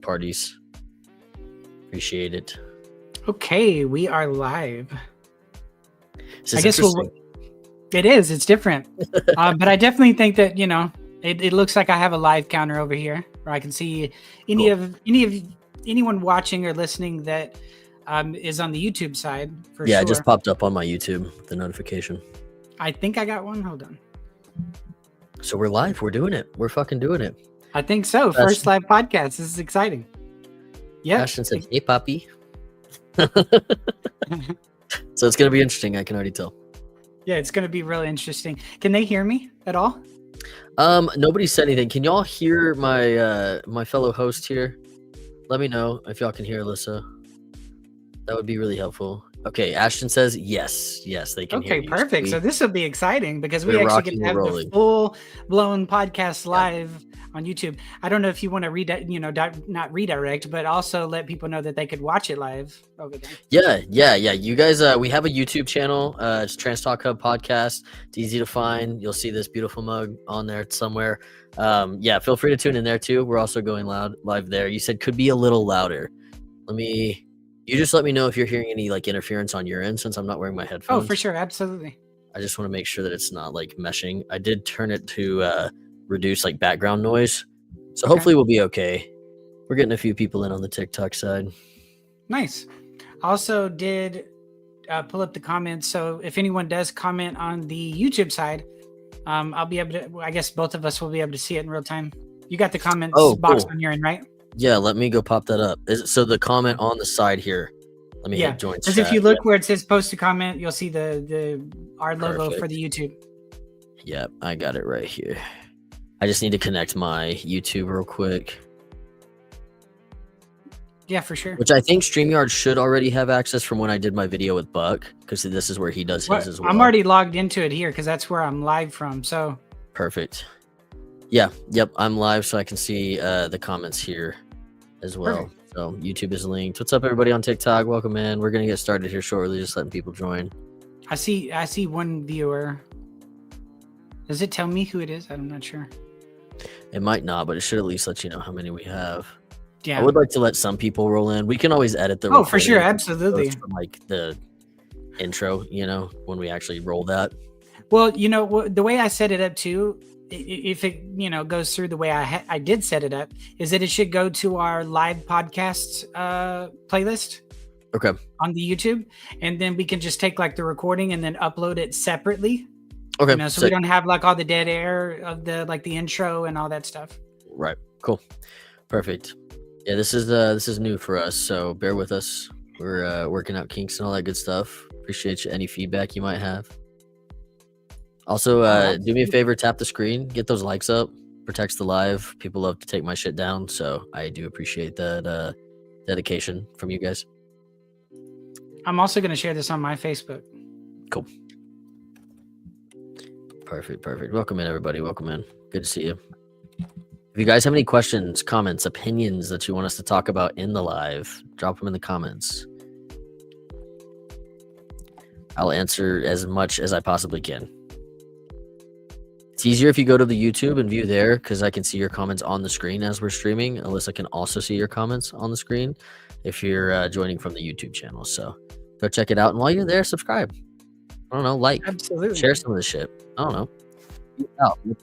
parties. Appreciate it. Okay, we are live. I guess it is. It's different. But I definitely think that, it looks like I have a live counter over here where I can see anyone watching or listening that is on the YouTube side for sure. Yeah, it just popped up on my YouTube, the notification. I think I got one. Hold on. So we're live. We're doing it. We're fucking doing it. I think so. First live podcast. This is exciting. Yeah. Ashton said, "Hey, Poppy." So it's gonna be interesting. I can already tell. Yeah, it's gonna be really interesting. Can they hear me at all? Nobody said anything. Can y'all hear my my fellow host here? Let me know if y'all can hear Alyssa. That would be really helpful. Okay, Ashton says yes, they can hear you. Okay, perfect. So this will be exciting because we actually get to have the full-blown podcast live on YouTube. I don't know if you want to not redirect, but also let people know that they could watch it live over there. Yeah. You guys, we have a YouTube channel. It's TransTalkHubPodcast. It's easy to find. You'll see this beautiful mug on there somewhere. Feel free to tune in there too. We're also going live there. You said could be a little louder. You just let me know if you're hearing any like interference on your end since I'm not wearing my headphones. Oh, for sure. Absolutely. I just want to make sure that it's not like meshing. I did turn it to reduce like background noise. So hopefully we'll be okay. We're getting a few people in on the TikTok side. Nice. Also did pull up the comments. So if anyone does comment on the YouTube side, I'll be able to, I guess both of us will be able to see it in real time. You got the comments box on your end, right? Yeah, let me go pop that up. So the comment on the side here. Let me hit join chat. Because if you look where it says post a comment, you'll see our logo for the YouTube. Yep, I got it right here. I just need to connect my YouTube real quick. Yeah, for sure. Which I think StreamYard should already have access from when I did my video with Buck, because this is where he does his as well. I'm already logged into it here because that's where I'm live from. So perfect. Yeah, yep, I'm live, so I can see the comments here as well. Perfect. So YouTube is linked. What's up, everybody on TikTok? Welcome in. We're gonna get started here shortly, just letting people join. I see one viewer. Does it tell me who it is? I'm not sure. It might not, but it should at least let you know how many we have. Yeah, I would like to let some people roll in. We can always edit the recording. For sure, absolutely. From like the intro, when we actually roll that. Well, the way I set it up too, if it goes through the way I did set it up, is that it should go to our live podcasts playlist. Okay. On the YouTube, and then we can just take like the recording and then upload it separately. Okay. So we don't have like all the dead air of the intro and all that stuff. Right. Cool. Perfect. Yeah, this is new for us, so bear with us. We're working out kinks and all that good stuff. Appreciate any feedback you might have. Also, do me a favor, tap the screen, get those likes up, protects the live. People love to take my shit down, so I do appreciate that dedication from you guys. I'm also going to share this on my Facebook. Cool. Perfect. Welcome in, everybody. Welcome in. Good to see you. If you guys have any questions, comments, opinions that you want us to talk about in the live, drop them in the comments. I'll answer as much as I possibly can. It's easier if you go to the YouTube and view there because I can see your comments on the screen as we're streaming. Alyssa can also see your comments on the screen if you're joining from the YouTube channel. So go check it out. And while you're there, subscribe. I don't know, like, absolutely, share some of the shit. I don't know. I'm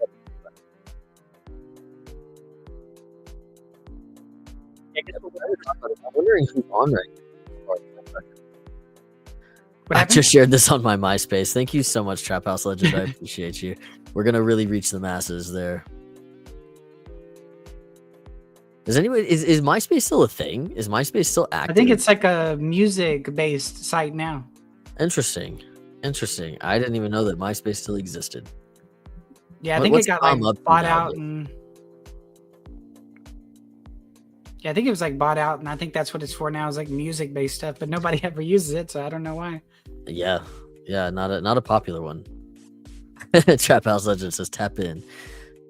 wondering who's on right now. I just shared this on my MySpace. Thank you so much, Trap House Legend. I appreciate you. We're gonna really reach the masses there. Is MySpace still a thing? Is MySpace still active? I think it's like a music-based site now. Interesting. I didn't even know that MySpace still existed. Yeah, I think it got like bought out and. Yeah, I think it was like bought out, and I think that's what it's for now, is like music-based stuff, but nobody ever uses it, so I don't know why. Yeah, not a popular one. Trap House Legend says tap in.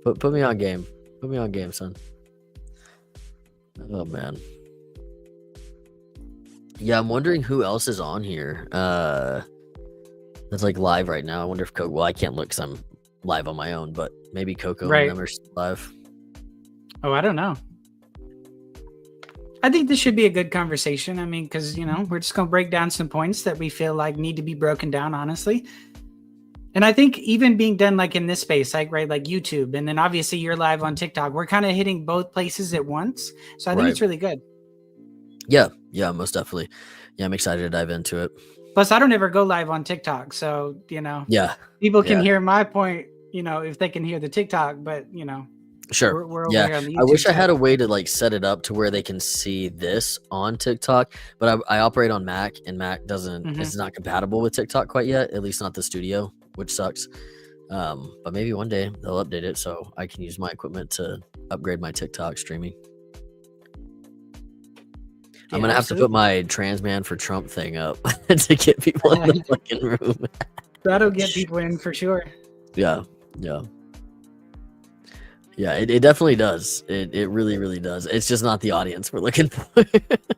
Put me on game. Put me on game, son. Oh man. Yeah, I'm wondering who else is on here. That's like live right now. I wonder if Coco. Well, I can't look because I'm live on my own, but maybe Coco and them are live. Oh, I don't know. I think this should be a good conversation. I mean, because, we're just going to break down some points that we feel like need to be broken down, honestly. And I think even being done like in this space, like YouTube, and then obviously you're live on TikTok, we're kind of hitting both places at once. So I think it's really good. Yeah, most definitely. Yeah, I'm excited to dive into it. Plus, I don't ever go live on TikTok, so people can hear my point, if they can hear the TikTok, but sure. We're over here on the YouTube I wish side. I had a way to like set it up to where they can see this on TikTok, but I operate on Mac, and Mac doesn't. It's not compatible with TikTok quite yet. At least not the studio, which sucks. But maybe one day they'll update it so I can use my equipment to upgrade my TikTok streaming. I'm gonna have to put my trans man for Trump thing up to get people in the fucking room. That'll get people in for sure. Yeah. It definitely does. It really, really does. It's just not the audience we're looking for.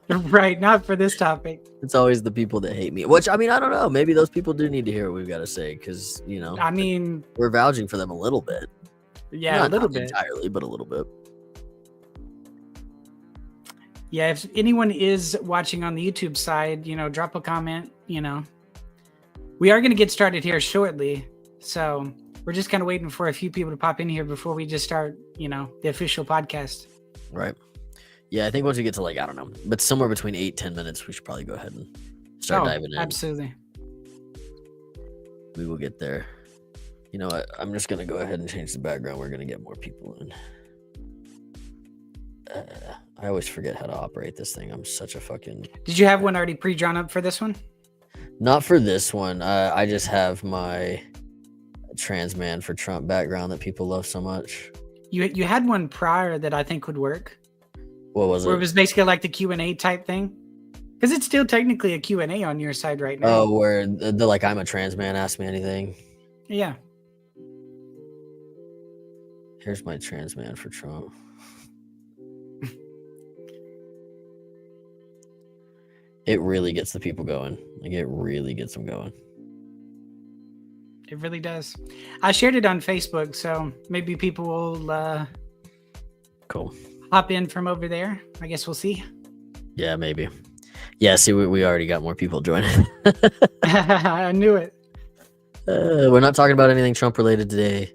Right, not for this topic. It's always the people that hate me. Which, I mean, I don't know. Maybe those people do need to hear what we've got to say because, I mean, we're vouching for them a little bit. Yeah, not a little bit. Entirely, but a little bit. Yeah, if anyone is watching on the YouTube side, drop a comment. We are going to get started here shortly. So we're just kind of waiting for a few people to pop in here before we just start, the official podcast. Right. Yeah, I think once we get to I don't know, but somewhere between 8-10 minutes, we should probably go ahead and start diving in. Absolutely. We will get there. You know what? I'm just going to go ahead and change the background. We're going to get more people in. I always forget how to operate this thing. I'm such a fucking... Did you have one already pre-drawn up for this one? Not for this one. I just have my trans man for Trump background that people love so much. You had one prior that I think would work. What was it? Where it was basically like the Q&A type thing. Because it's still technically a Q&A on your side right now. Oh, where the I'm a trans man, ask me anything. Yeah. Here's my trans man for Trump. It really gets the people going. It really gets them going. It really does. I shared it on Facebook, so maybe people will cool. Hop in from over there. I guess we'll see. Yeah, maybe. Yeah, see, we already got more people joining. I knew it. We're not talking about anything Trump related today.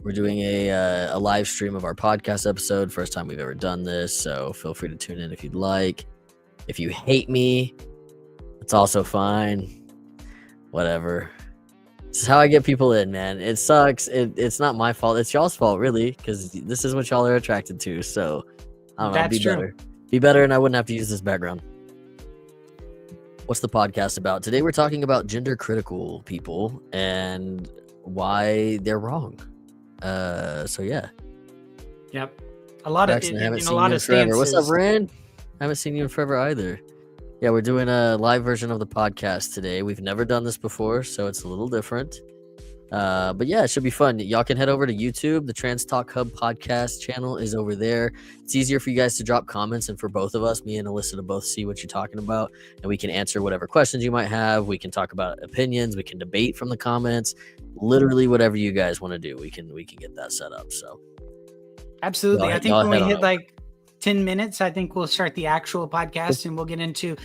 We're doing a live stream of our podcast episode. First time we've ever done this, so feel free to tune in if you'd like. If you hate me, it's also fine. Whatever. This is how I get people in, man. It sucks. It's not my fault. It's y'all's fault, really, because this is what y'all are attracted to. So, I don't know. That's true. Better. Be better, and I wouldn't have to use this background. What's the podcast about? Today we're talking about gender critical people and why they're wrong. So, yeah. Yep. A lot of Braxton, I haven't in seen a lot you of in forever. stances. What's up, Ren? I haven't seen you in forever either. Yeah, we're doing a live version of the podcast today. We've never done this before, so it's a little different. But yeah, it should be fun. Y'all can head over to YouTube. The Trans Talk Hub podcast channel is over there. It's easier for you guys to drop comments and for both of us, me and Alyssa, to both see what you're talking about, and we can answer whatever questions you might have. We can talk about opinions. We can debate from the comments. Literally whatever you guys want to do, we can get that set up. So absolutely. I think when we hit like 10 minutes, I think we'll start the actual podcast and we'll get into,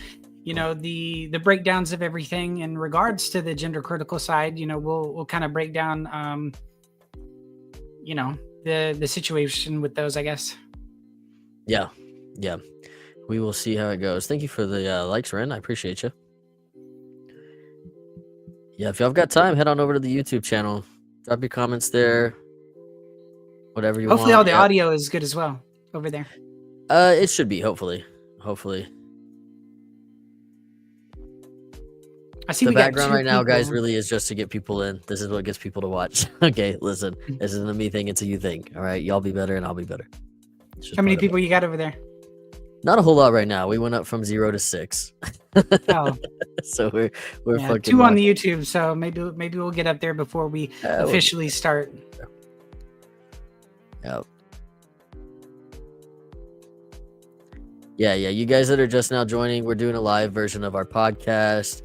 the breakdowns of everything in regards to the gender critical side. We'll kind of break down, the situation with those, I guess. Yeah. We will see how it goes. Thank you for the likes, Ren. I appreciate you. Yeah, if y'all have got time, head on over to the YouTube channel. Drop your comments there. Whatever you want. Hopefully all the audio is good as well over there. It should be, hopefully. I see the we got background two right now, people. guys, really is just to get people in. This is what gets people to watch. Okay, listen. This isn't a me thing, it's a you thing. All right, y'all be better and I'll be better. How many people you got over there? Not a whole lot right now. We went up from 0 to 6. Oh. So we're fucking 2 on the YouTube, so maybe we'll get up there before we officially start. Yep. Yeah, you guys that are just now joining, we're doing a live version of our podcast.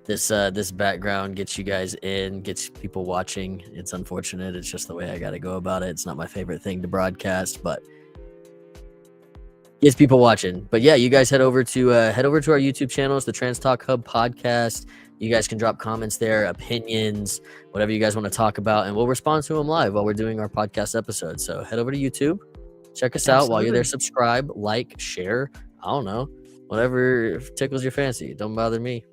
This background gets you guys in, gets people watching. It's unfortunate. It's just the way I got to go about it. It's not my favorite thing to broadcast, but Yes, people watching. But yeah, you guys head over to our YouTube channels, the Trans Talk Hub podcast. You guys can drop comments there, opinions, whatever you guys want to talk about, and we'll respond to them live while we're doing our podcast episode. So head over to YouTube, check us out. While you're there, subscribe, like, share. I don't know, whatever tickles your fancy. Don't bother me.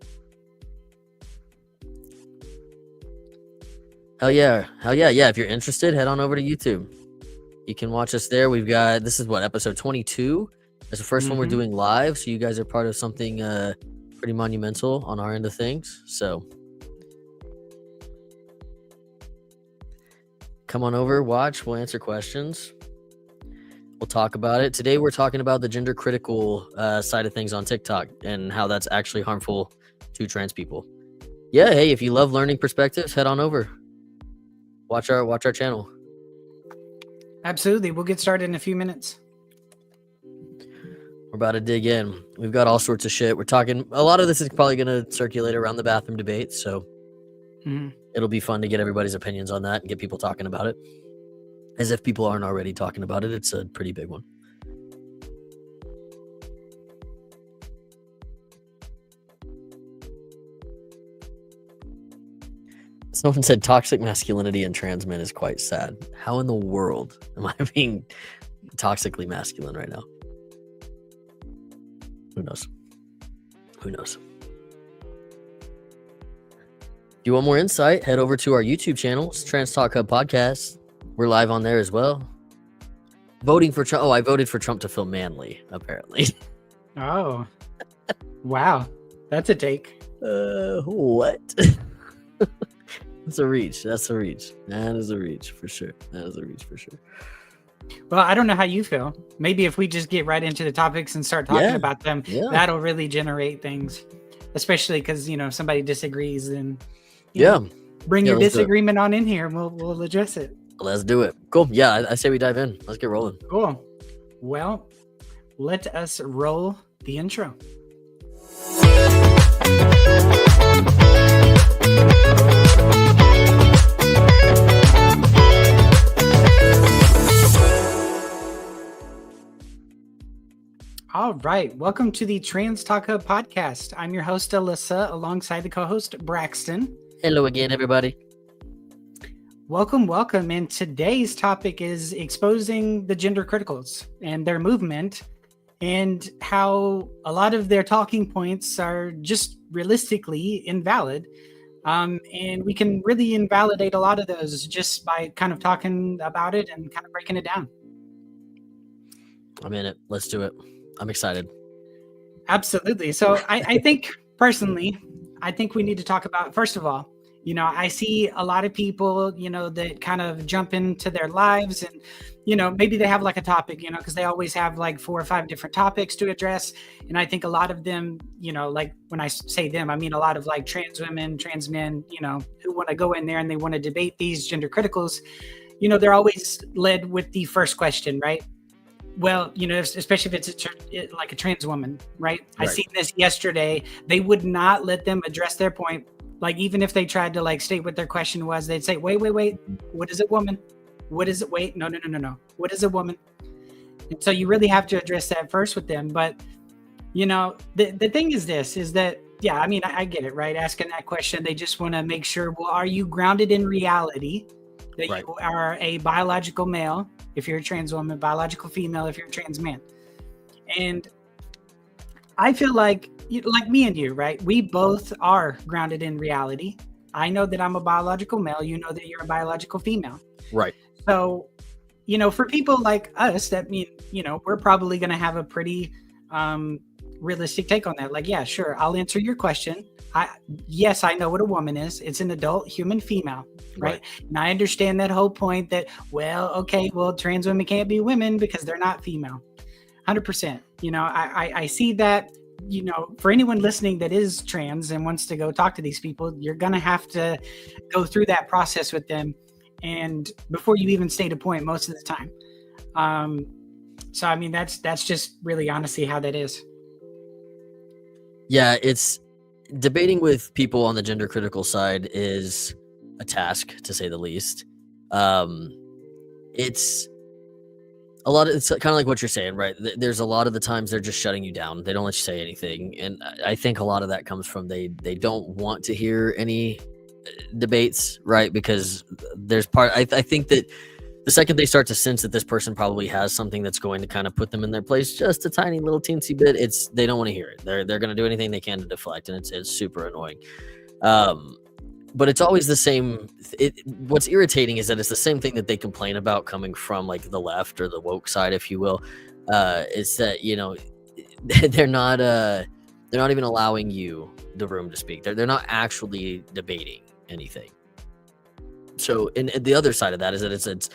Hell yeah. If you're interested, head on over to YouTube. You can watch us there. We've got, this is what, episode 22. That's the first one we're doing live. So you guys are part of something pretty monumental on our end of things. So come on over, watch. We'll answer questions. We'll talk about it. Today we're talking about the gender critical side of things on TikTok and how that's actually harmful to trans people. Yeah, hey, if you love learning perspectives, head on over. Watch our channel. Absolutely. We'll get started in a few minutes. We're about to dig in. We've got all sorts of shit. We're talking, a lot of this is probably going to circulate around the bathroom debate. So it'll be fun to get everybody's opinions on that and get people talking about it. As if people aren't already talking about it. It's a pretty big one. Someone said toxic masculinity in trans men is quite sad. How in the world am I being toxically masculine right now? Who knows? If you want more insight, head over to our YouTube channel, it's Trans Talk Hub Podcast. We're live on there as well. Voting for Trump. Oh, I voted for Trump to feel manly, apparently. Oh, wow. That's a take. What? That's a reach. That is a reach for sure. Well, I don't know how you feel. Maybe if we just get right into the topics and start talking about them, that'll really generate things. Especially because, if somebody disagrees, then bring your disagreement on in here and we'll address it. Let's do it. Cool. Yeah, I say we dive in. Let's get rolling. Cool. Well, let us roll the intro. All right. Welcome to the Trans Talk Hub Podcast. I'm your host, Alyssa, alongside the co-host, Braxton. Hello again, everybody. Welcome. And today's topic is exposing the gender criticals and their movement and how a lot of their talking points are just realistically invalid. And we can really invalidate a lot of those just by kind of talking about it and kind of breaking it down. I'm in it. Let's do it. I'm excited. Absolutely. So I think personally, we need to talk about, first of all, I see a lot of people, that kind of jump into their lives and, maybe they have like a topic, because they always have like 4 or 5 different topics to address. And I think a lot of them, like when I say them, I mean a lot of like trans women, trans men, who want to go in there and they want to debate these gender criticals, they're always led with the first question, right? Well, especially if it's like a trans woman, right? I seen this yesterday. They would not let them address their point. Like, even if they tried to like state what their question was, they'd say, wait. What is it, woman? What is it? Wait, no. What is a woman? And so you really have to address that first with them. But, the thing is that, I mean, I get it, right? Asking that question, they just want to make sure, well, are you grounded in reality? That you are a biological male if you're a trans woman, biological female if you're a trans man. And I feel like me and you, right? We both are grounded in reality. I know that I'm a biological male. You know that you're a biological female. Right. So, for people like us, that mean, we're probably going to have a pretty realistic take on that. Like, yeah, sure. I'll answer your question. Yes, I know what a woman is. It's an adult human female, right? And I understand that whole point that, trans women can't be women because they're not female. 100%. I see that, for anyone listening that is trans and wants to go talk to these people, you're going to have to go through that process with them. And before you even state a point most of the time. So, I mean, that's just really honestly how that is. Yeah, it's debating with people on the gender critical side is a task, to say the least. It's a lot of it's kind of like what you're saying, right? There's a lot of the times they're just shutting you down. They don't let you say anything, and I think a lot of that comes from they don't want to hear any debates, right? Because there's I think that the second they start to sense that this person probably has something that's going to kind of put them in their place just a tiny little teensy bit, they don't want to hear it. They're going to do anything they can to deflect, and it's super annoying. But it's always the same. What's irritating is that it's the same thing that they complain about coming from like the left or the woke side, if you will. It's that, you know, they're not even allowing you the room to speak. They're not actually debating anything. So, and the other side of that is that it's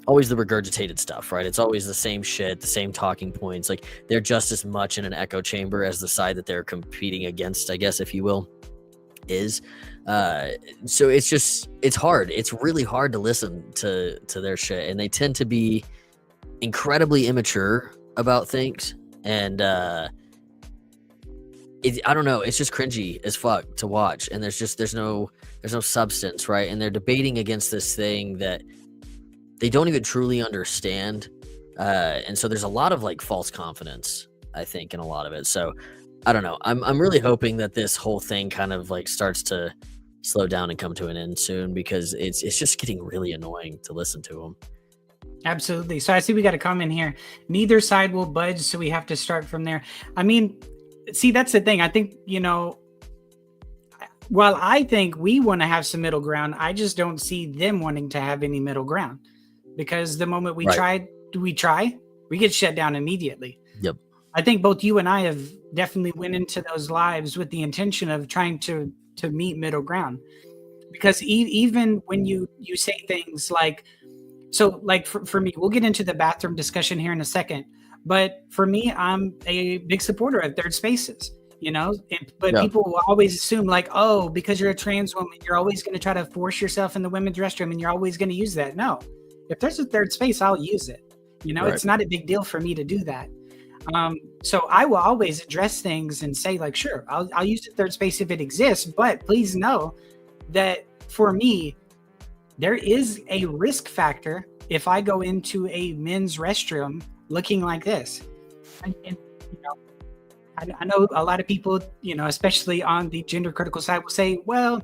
always the regurgitated stuff, right? It's always the same shit, the same talking points. Like they're just as much in an echo chamber as the side that they're competing against, I guess, if you will, is. So it's hard. It's really hard to listen to their shit, and they tend to be incredibly immature about things. And I don't know. It's just cringy as fuck to watch, and there's no substance, right? And they're debating against this thing that they don't even truly understand, and so there's a lot of like false confidence, I think, in a lot of it. So I don't know. I'm really hoping that this whole thing kind of like starts to slow down and come to an end soon, because it's just getting really annoying to listen to them. Absolutely. So I see we got a comment here. Neither side will budge, so we have to start from there. I mean, see, that's the thing. I think, you know, while I think we want to have some middle ground, I just don't see them wanting to have any middle ground, because the moment we Right. we get shut down immediately. Yep. I think both you and I have definitely went into those lives with the intention of trying to meet middle ground, because even when you say things like, so like for me, we'll get into the bathroom discussion here in a second, but for me, I'm a big supporter of third spaces, you know, but Yeah. people will always assume like, oh, because you're a trans woman, you're always going to try to force yourself in the women's restroom and you're always going to use that. No, if there's a third space, I'll use it. You know, Right. It's not a big deal for me to do that. So I will always address things and say like, sure, I'll use the third space if it exists, but please know that for me, there is a risk factor if I go into a men's restroom looking like this. And you know, I know a lot of people, you know, especially on the gender critical side, will say, well,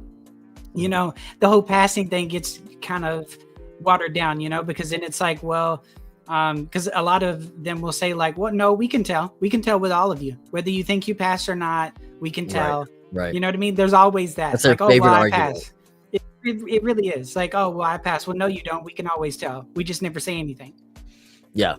you know, the whole passing thing gets kind of watered down, you know, because then it's like, well, because a lot of them will say like, well, no, we can tell with all of you, whether you think you passed or not, we can tell. Right. You know what I mean? There's always that. That's their like, oh, favorite well, I argument. passed. It really is like, oh, well, I passed. Well, no, you don't. We can always tell. We just never say anything. Yeah.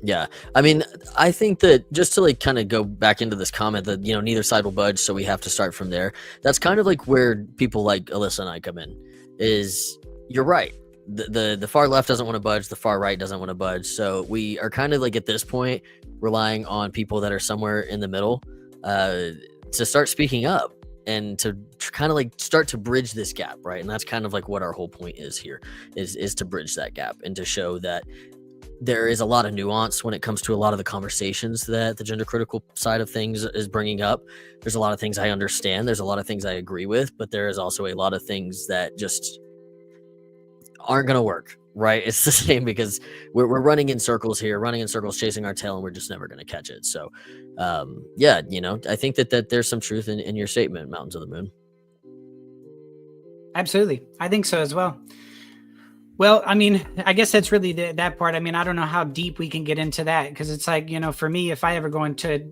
Yeah. I mean, I think that just to like kind of go back into this comment that, you know, neither side will budge, so we have to start from there. That's kind of like where people like Alyssa and I come in. Is you're right. The far left doesn't want to budge, the far right doesn't want to budge. So we are kind of like at this point relying on people that are somewhere in the middle to start speaking up and to kind of like start to bridge this gap, right? And that's kind of like what our whole point is here, is to bridge that gap and to show that there is a lot of nuance when it comes to a lot of the conversations that the gender critical side of things is bringing up. There's a lot of things I understand. There's a lot of things I agree with, but there is also a lot of things that just aren't going to work, right? It's the same because we're running in circles here, running in circles, chasing our tail, and we're just never going to catch it. So, yeah, you know, I think that there's some truth in your statement, Mountains of the Moon. Absolutely. I think so as well. Well, I mean, I guess that's really that part. I mean, I don't know how deep we can get into that, because it's like, you know, for me, if I ever go into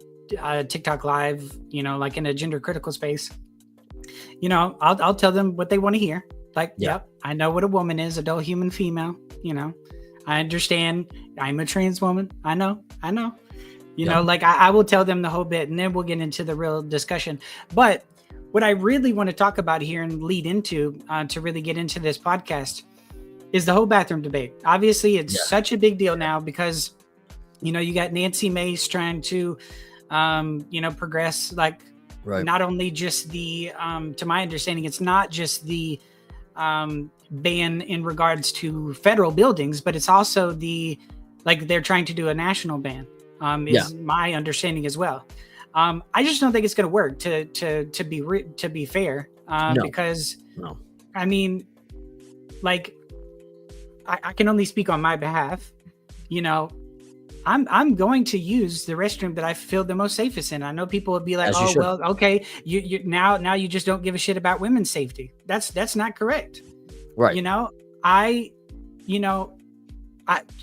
TikTok live, you know, like in a gender critical space, you know, I'll tell them what they want to hear. Like, yep, I know what a woman is, adult human female, you know, I understand I'm a trans woman. I know, you know, like I will tell them the whole bit, and then we'll get into the real discussion. But what I really want to talk about here and lead into to really get into this podcast is the whole bathroom debate. Obviously, it's such a big deal now because, you know, you got Nancy Mace trying to, you know, progress, like not only just the, to my understanding, it's not just the ban in regards to federal buildings, but it's also the, like they're trying to do a national ban, is my understanding as well. I just don't think it's going to work to be fair, because I mean, like, I can only speak on my behalf. You know, I'm going to use the restroom that I feel the most safest in. I know people would be like, As you oh should. well, okay, you now you just don't give a shit about women's safety. That's not correct. Right. You know, I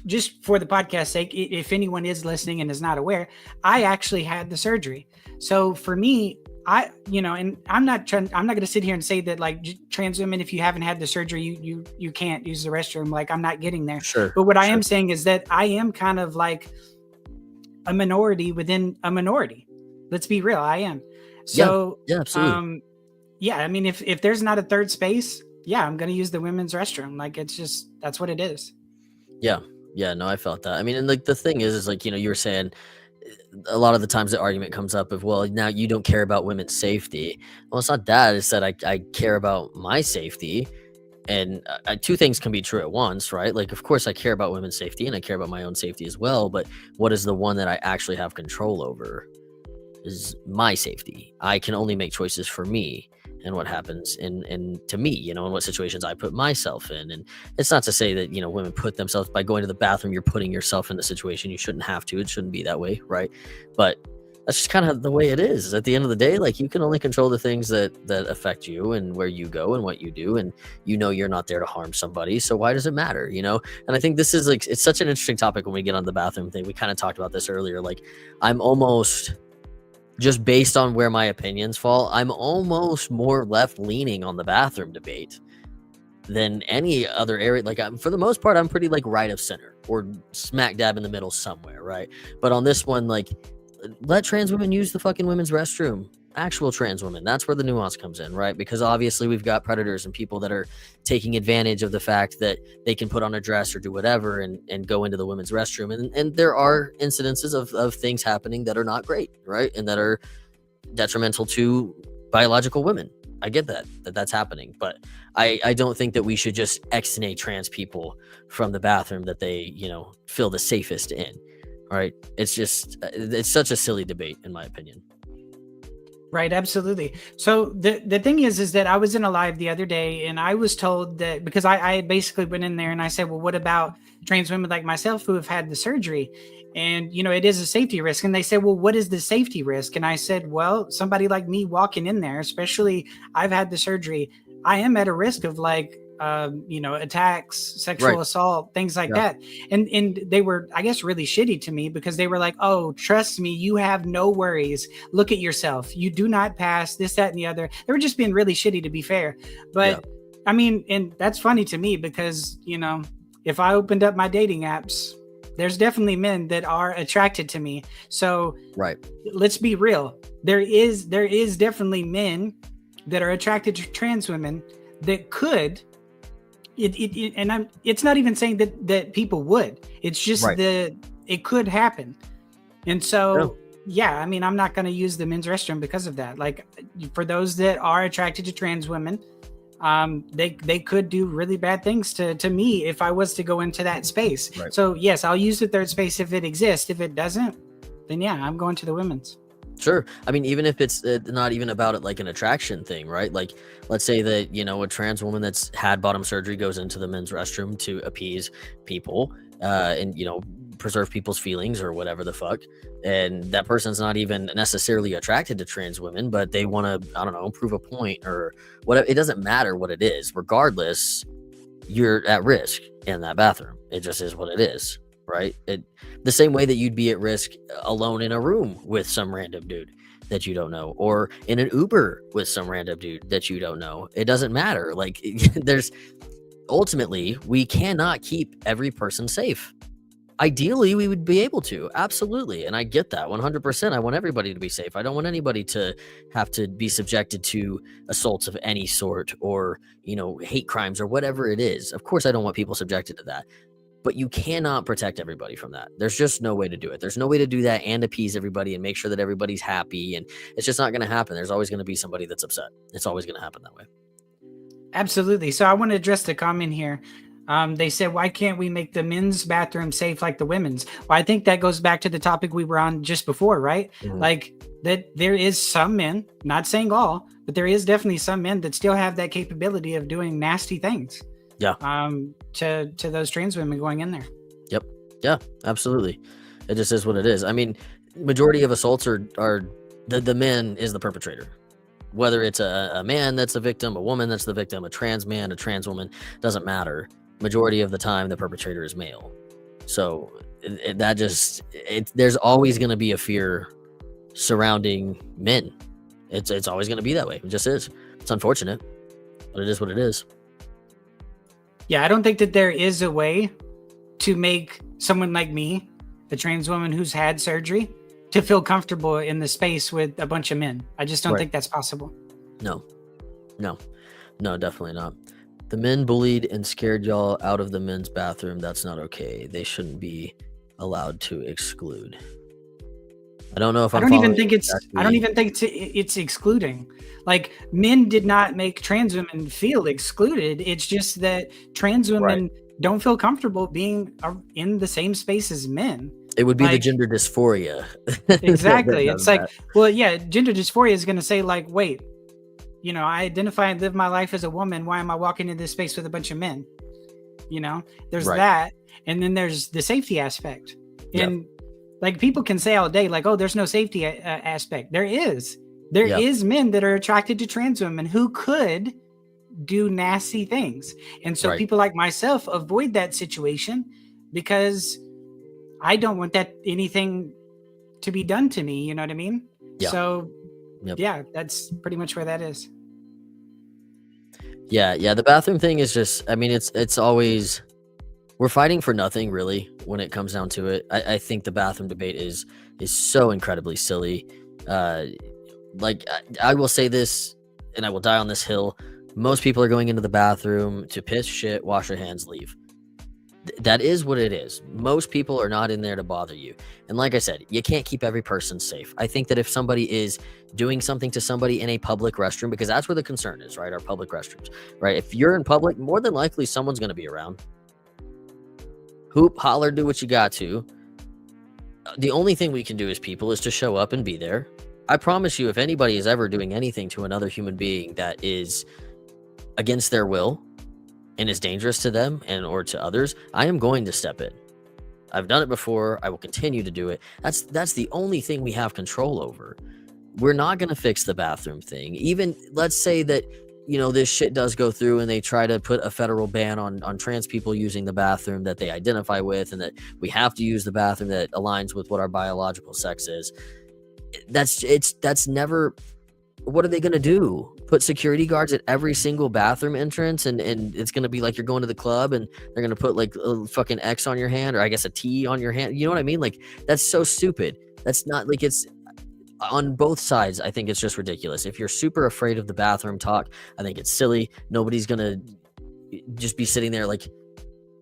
just for the podcast sake, if anyone is listening and is not aware, I actually had the surgery. So for me, and I'm not going to sit here and say that like trans women, if you haven't had the surgery, you can't use the restroom. Like I'm not getting there. Sure. But what I sure. am saying is that I am kind of like a minority within a minority. Let's be real. I am. So Yeah, absolutely. I mean, if there's not a third space, yeah, I'm going to use the women's restroom. Like it's just, that's what it is. Yeah, no, I felt that. I mean, and like the thing is like, you were saying a lot of the times the argument comes up of, well, now you don't care about women's safety. Well, it's not that. It's that I care about my safety. And two things can be true at once, right? Like, of course, I care about women's safety and I care about my own safety as well. But what is the one that I actually have control over is my safety. I can only make choices for me and what happens in to me, and what situations I put myself in. And it's not to say that, women put themselves by going to the bathroom, you're putting yourself in the situation. You shouldn't have to. It shouldn't be that way, right? But that's just kind of the way it is. At the end of the day, like you can only control the things that affect you and where you go and what you do, and you're not there to harm somebody. So why does it matter? And I think this is like, it's such an interesting topic when we get on the bathroom thing. We kind of talked about this earlier. Like I'm almost, just based on where my opinions fall, I'm almost more left leaning on the bathroom debate than any other area. Like for the most part, I'm pretty like right of center or smack dab in the middle somewhere, right? But on this one, like let trans women use the fucking women's restroom. Actual trans women. That's where the nuance comes in, right? Because obviously we've got predators and people that are taking advantage of the fact that they can put on a dress or do whatever and go into the women's restroom. And there are incidences of things happening that are not great, right? And that are detrimental to biological women. I get that's happening, but I don't think that we should just exonate trans people from the bathroom that they, feel the safest in. All right. It's such a silly debate, in my opinion. Right, absolutely. So the thing is that I was in a live the other day and I was told that, because I basically went in there and I said, well, what about trans women like myself who have had the surgery? And, it is a safety risk. And they said, well, what is the safety risk? And I said, well, somebody like me walking in there, especially I've had the surgery, I am at a risk of like, attacks, sexual assault, things like that. And they were, I guess, really shitty to me because they were like, oh, trust me, you have no worries. Look at yourself. You do not pass this, that, and the other. They were just being really shitty, to be fair. But I mean, and that's funny to me because, if I opened up my dating apps, there's definitely men that are attracted to me. So let's be real. There is definitely men that are attracted to trans women that could, it's not even saying that people would. It's just it could happen. And so, I mean, I'm not going to use the men's restroom because of that. Like for those that are attracted to trans women, they could do really bad things to me if I was to go into that space. So yes, I'll use the third space if it exists. If it doesn't, then I'm going to the women's. Sure. I mean, even if it's not even about it like an attraction thing, right? Like, let's say that, a trans woman that's had bottom surgery goes into the men's restroom to appease people and, preserve people's feelings or whatever the fuck. And that person's not even necessarily attracted to trans women, but they want to, I don't know, prove a point or whatever. It doesn't matter what it is. Regardless, you're at risk in that bathroom. It just is what it is. Right? The same way that you'd be at risk alone in a room with some random dude that you don't know, or in an Uber with some random dude that you don't know. It doesn't matter. Like ultimately, we cannot keep every person safe. Ideally, we would be able to. Absolutely. And I get that 100%. I want everybody to be safe. I don't want anybody to have to be subjected to assaults of any sort or, hate crimes or whatever it is. Of course, I don't want people subjected to that. But you cannot protect everybody from that. There's just no way to do it. There's no way to do that and appease everybody and make sure that everybody's happy. And it's just not going to happen. There's always going to be somebody that's upset. It's always going to happen that way. Absolutely. So I want to address the comment here. They said, why can't we make the men's bathroom safe like the women's? Well, I think that goes back to the topic we were on just before, right? Mm-hmm. Like that there is some men, not saying all, but there is definitely some men that still have that capability of doing nasty things. Yeah. To those trans women going in there. Yep. Yeah, absolutely. It just is what it is. I mean, majority of assaults are the man is the perpetrator. Whether it's a man that's the victim, a woman that's the victim, a trans man, a trans woman, doesn't matter. Majority of the time, the perpetrator is male. So there's always going to be a fear surrounding men. It's always going to be that way. It just is. It's unfortunate, but it is what it is. Yeah, I don't think that there is a way to make someone like me, a trans woman who's had surgery, to feel comfortable in the space with a bunch of men. I just don't think that's possible. No, definitely not. The men bullied and scared y'all out of the men's bathroom. That's not okay. They shouldn't be allowed to exclude. I don't know if I don't even think it's excluding. Like, men did not make trans women feel excluded. It's just that trans women don't feel comfortable being in the same space as men. It would be the gender dysphoria. Exactly. It's like, well, yeah, gender dysphoria is going to say, like, wait, I identify and live my life as a woman. Why am I walking in this space with a bunch of men? There's that. And then there's the safety aspect. And like, people can say all day, like, oh, there's no safety aspect. There is. There is men that are attracted to trans women who could do nasty things. And so people like myself avoid that situation because I don't want anything to be done to me. You know what I mean? Yeah. So that's pretty much where that is. Yeah. The bathroom thing is just, I mean, it's always, we're fighting for nothing really when it comes down to it. I think the bathroom debate is so incredibly silly. Like, I will say this, and I will die on this hill. Most people are going into the bathroom to piss, shit, wash their hands, leave. That is what it is. Most people are not in there to bother you. And like I said, you can't keep every person safe. I think that if somebody is doing something to somebody in a public restroom, because that's where the concern is, right? Our public restrooms, right? If you're in public, more than likely someone's going to be around. Hoop, holler, do what you got to. The only thing we can do as people is to show up and be there. I promise you, if anybody is ever doing anything to another human being that is against their will and is dangerous to them and or to others, I am going to step in. I've done it before. I will continue to do it. That's the only thing we have control over. We're not going to fix the bathroom thing. Even let's say that, this shit does go through and they try to put a federal ban on trans people using the bathroom that they identify with, and that we have to use the bathroom that aligns with what our biological sex is. That's never. What are they going to do? Put security guards at every single bathroom entrance, and it's going to be like you're going to the club and they're going to put like a fucking X on your hand, or I guess a T on your hand. You know what I mean? Like, that's so stupid. That's not like, it's on both sides. I think it's just ridiculous. If you're super afraid of the bathroom talk, I think it's silly. Nobody's going to just be sitting there like,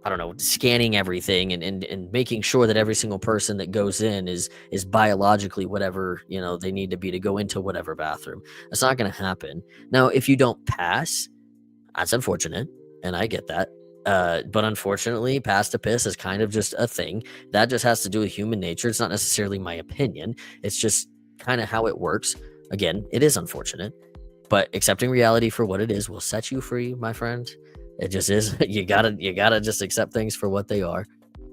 I don't know, scanning everything and making sure that every single person that goes in is biologically whatever, they need to be to go into whatever bathroom. That's not going to happen. Now, if you don't pass, that's unfortunate, and I get that. But unfortunately, pass to piss is kind of just a thing. That just has to do with human nature. It's not necessarily my opinion. It's just kind of how it works. Again, it is unfortunate, but accepting reality for what it is will set you free, my friend. It just is. You gotta just accept things for what they are.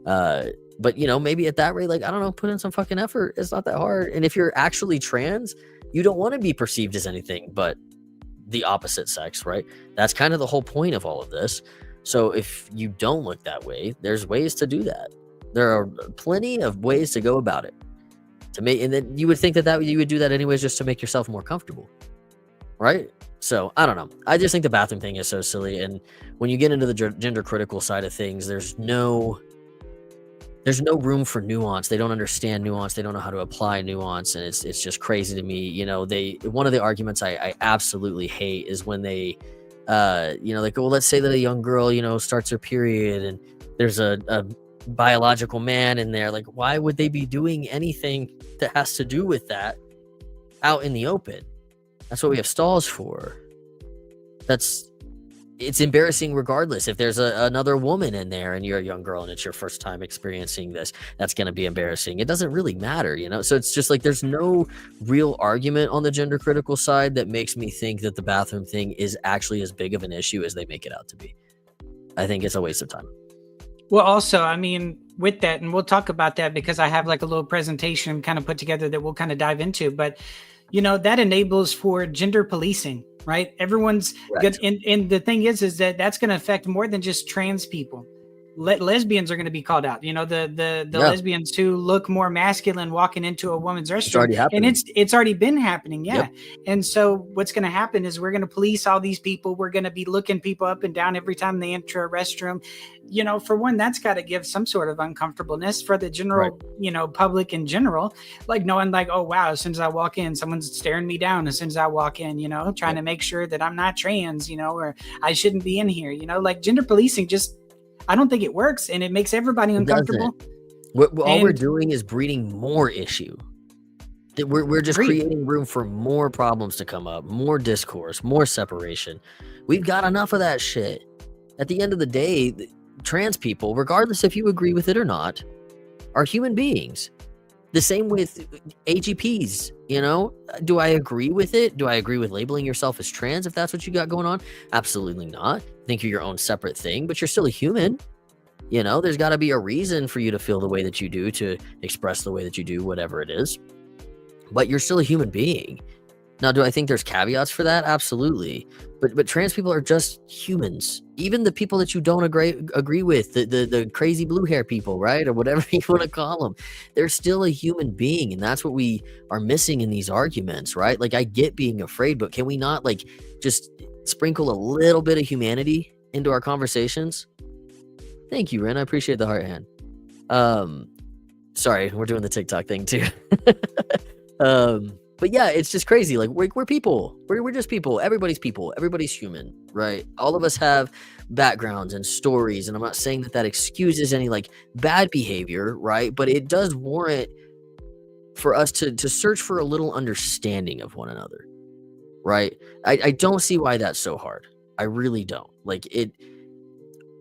But maybe at that rate, like, I don't know, put in some fucking effort. It's not that hard. And if you're actually trans, you don't want to be perceived as anything but the opposite sex, right? That's kind of the whole point of all of this. So if you don't look that way, there's ways to do that. There are plenty of ways to go about it. And then you would think that you would do that anyways, just to make yourself more comfortable, right? So I don't know. I just think the bathroom thing is so silly. And when you get into the gender critical side of things, there's no room for nuance. They don't understand nuance. They don't know how to apply nuance. And it's just crazy to me. One of the arguments I absolutely hate is when they, like, well, let's say that a young girl, starts her period and there's a biological man in there. Like, why would they be doing anything that has to do with that out in the open? That's what we have stalls for. It's embarrassing regardless. If there's another woman in there and you're a young girl and it's your first time experiencing this, that's going to be embarrassing. It doesn't really matter, So it's just like, there's no real argument on the gender critical side that makes me think that the bathroom thing is actually as big of an issue as they make it out to be. I think it's a waste of time. Well, also, I mean, with that, and we'll talk about that because I have like a little presentation kind of put together that we'll kind of dive into. But that enables for gender policing, right? Everyone's good, and the thing is that that's going to affect more than just trans people. Lesbians are going to be called out. The lesbians who look more masculine walking into a woman's restroom, and it's already been happening. Yeah. Yep. And so what's going to happen is we're going to police all these people. We're going to be looking people up and down every time they enter a restroom. For one, that's got to give some sort of uncomfortableness for the general, public in general, like knowing like, oh, wow, as soon as I walk in, someone's staring me down as soon as I walk in, trying to make sure that I'm not trans, or I shouldn't be in here, like gender policing I don't think it works, and it makes everybody uncomfortable. All we're doing is breeding more issue. We're just creating room for more problems to come up, more discourse, more separation. We've got enough of that shit. At the end of the day, trans people, regardless if you agree with it or not, are human beings. The same with AGPs, Do I agree with it? Do I agree with labeling yourself as trans if that's what you got going on? Absolutely not. I think you're your own separate thing, but you're still a human. There's got to be a reason for you to feel the way that you do, to express the way that you do, whatever it is. But you're still a human being. Now, do I think there's caveats for that? Absolutely. But trans people are just humans. Even the people that you don't agree with, the crazy blue hair people, right? Or whatever you want to call them. They're still a human being. And that's what we are missing in these arguments, right? Like, I get being afraid, but can we not just sprinkle a little bit of humanity into our conversations? Thank you, Ren. I appreciate the heart hand. Sorry, we're doing the TikTok thing too. But yeah, it's just crazy. Like we're people. We're just people. Everybody's people. Everybody's human, right? All of us have backgrounds and stories, and I'm not saying that excuses any bad behavior, right? But it does warrant for us to search for a little understanding of one another, right? I don't see why that's so hard. I really don't.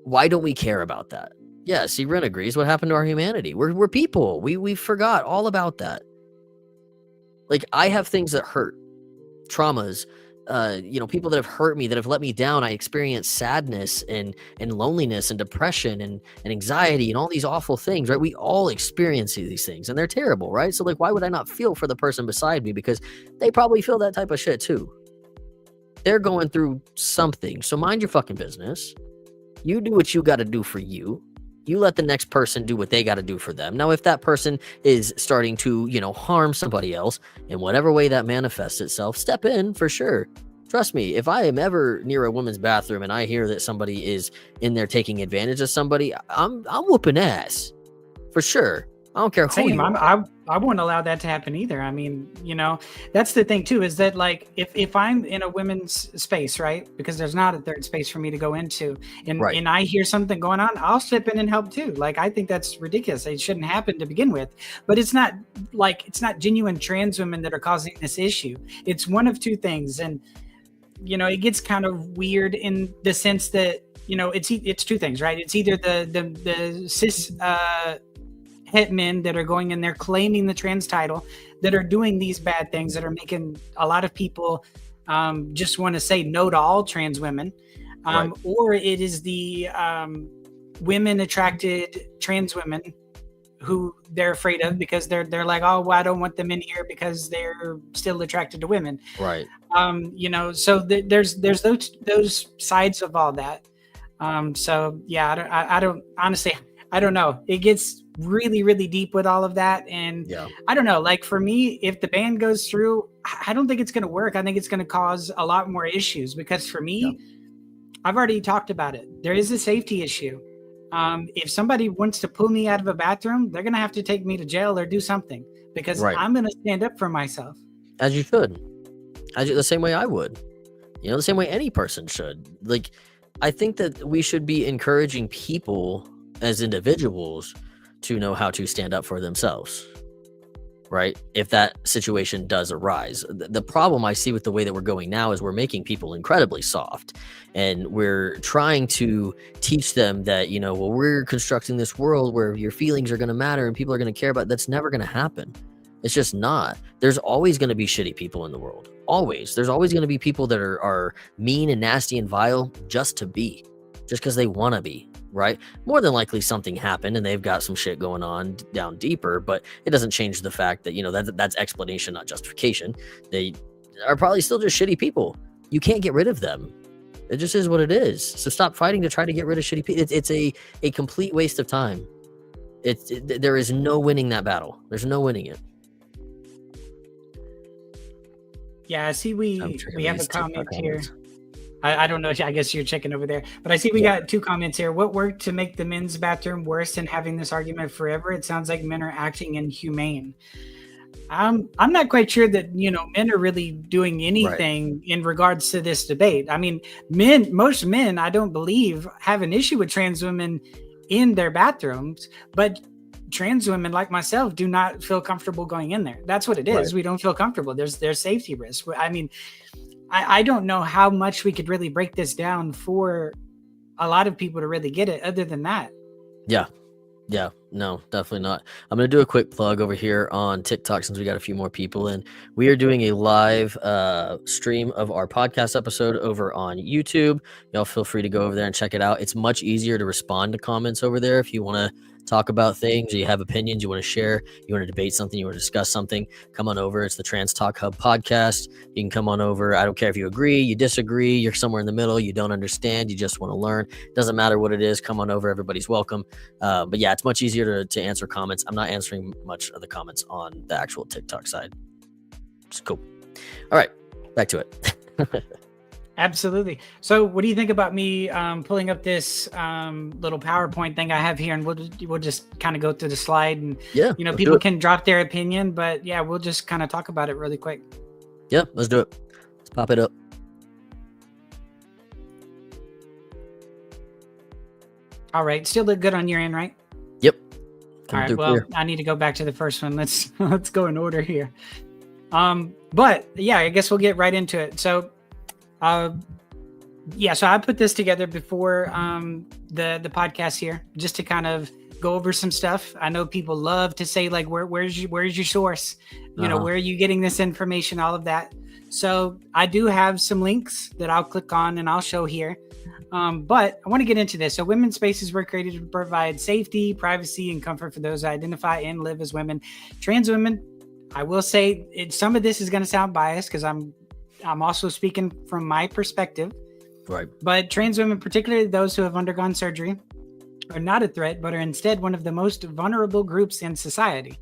Why don't we care about that? Yeah, see, Ren agrees. What happened to our humanity? We're people. We forgot all about that. I have things that hurt, traumas, people that have hurt me, that have let me down. I experience sadness and loneliness and depression and anxiety and all these awful things, right? We all experience these things, and they're terrible, right? So why would I not feel for the person beside me? Because they probably feel that type of shit too. They're going through something. So mind your fucking business. You do what you got to do for you. You let the next person do what they got to do for them. Now, if that person is starting to, harm somebody else in whatever way that manifests itself, step in for sure. Trust me, if I am ever near a woman's bathroom and I hear that somebody is in there taking advantage of somebody, I'm whooping ass for sure. I don't care who you are. I wouldn't allow that to happen either. I mean, that's the thing too, is that if I'm in a women's space, right? Because there's not a third space for me to go into, and I hear something going on, I'll step in and help too. I think that's ridiculous. It shouldn't happen to begin with. But it's not genuine trans women that are causing this issue. It's one of two things, and it gets kind of weird in the sense that it's two things, right? It's either the cis het men that are going in there claiming the trans title, that are doing these bad things, that are making a lot of people just want to say no to all trans women, or it is the women attracted trans women who they're afraid of because they're like, oh, well, I don't want them in here because they're still attracted to women, right? So there's those sides of all that. So yeah, I don't honestly, I don't know. It gets really, really deep with all of that. And I don't know, for me, if the ban goes through, I don't think it's going to work. I think it's going to cause a lot more issues because for me, I've already talked about it. There is a safety issue. If somebody wants to pull me out of a bathroom, they're going to have to take me to jail or do something because I'm going to stand up for myself. As you should. The same way I would. The same way any person should. I think that we should be encouraging people as individuals to know how to stand up for themselves, right? If that situation does arise. The problem I see with the way that we're going now is we're making people incredibly soft, and we're trying to teach them that, we're constructing this world where your feelings are going to matter and people are going to care about. That's never going to happen. It's just not. There's always going to be shitty people in the world. Always. There's always going to be people that are mean and nasty and vile just because they want to be. right? More than likely something happened and they've got some shit going on down deeper, but it doesn't change the fact that, that's explanation, not justification. They are probably still just shitty people. You can't get rid of them. It just is what it is. So stop fighting to try to get rid of shitty people. It's a complete waste of time. There is no winning that battle. There's no winning it. Yeah, I see we have a comment here. I don't know. I guess you're checking over there. But I see we got 2 comments here. What worked to make the men's bathroom worse than having this argument forever? It sounds like men are acting inhumane. I'm not quite sure that, men are really doing anything in regards to this debate. I mean, most men, I don't believe, have an issue with trans women in their bathrooms, but trans women like myself do not feel comfortable going in there. That's what it is. Right. We don't feel comfortable. There's safety risks. I mean, I don't know how much we could really break this down for a lot of people to really get it other than that. Yeah, no, definitely not. I'm going to do a quick plug over here on TikTok since we got a few more people in. We are doing a live stream of our podcast episode over on YouTube. Y'all feel free to go over there and check it out. It's much easier to respond to comments over there if you want to talk about things, or you have opinions, you want to share, you want to debate something, you want to discuss something, come on over. It's the TransTalkHubPodcast. You can come on over. I don't care if you agree, you disagree, you're somewhere in the middle, you don't understand, you just want to learn. Doesn't matter what it is, come on over. Everybody's welcome. But yeah, it's much easier to answer comments. I'm not answering much of the comments on the actual TikTok side. It's cool. All right, back to it. Absolutely. So what do you think about me pulling up this little PowerPoint thing I have here, and we'll just kind of go through the slide, and people can drop their opinion, but yeah, we'll just kind of talk about it really quick. Yeah, let's do it. Let's pop it up. All right, still look good on your end, right? Yep. All right, well, clear. I need to go back to the first one. Let's go in order here. But yeah, I guess we'll get right into it. So so I put this together before the podcast here, just to kind of go over some stuff. I know people love to say, like, where's your source? Where are you getting this information? All of that. So I do have some links that I'll click on and I'll show here. But I want to get into this. So women's spaces were created to provide safety, privacy, and comfort for those who identify and live as women. Trans women, I will say some of this is going to sound biased because I'm also speaking from my perspective. Right. But trans women, particularly those who have undergone surgery, are not a threat, but are instead one of the most vulnerable groups in society.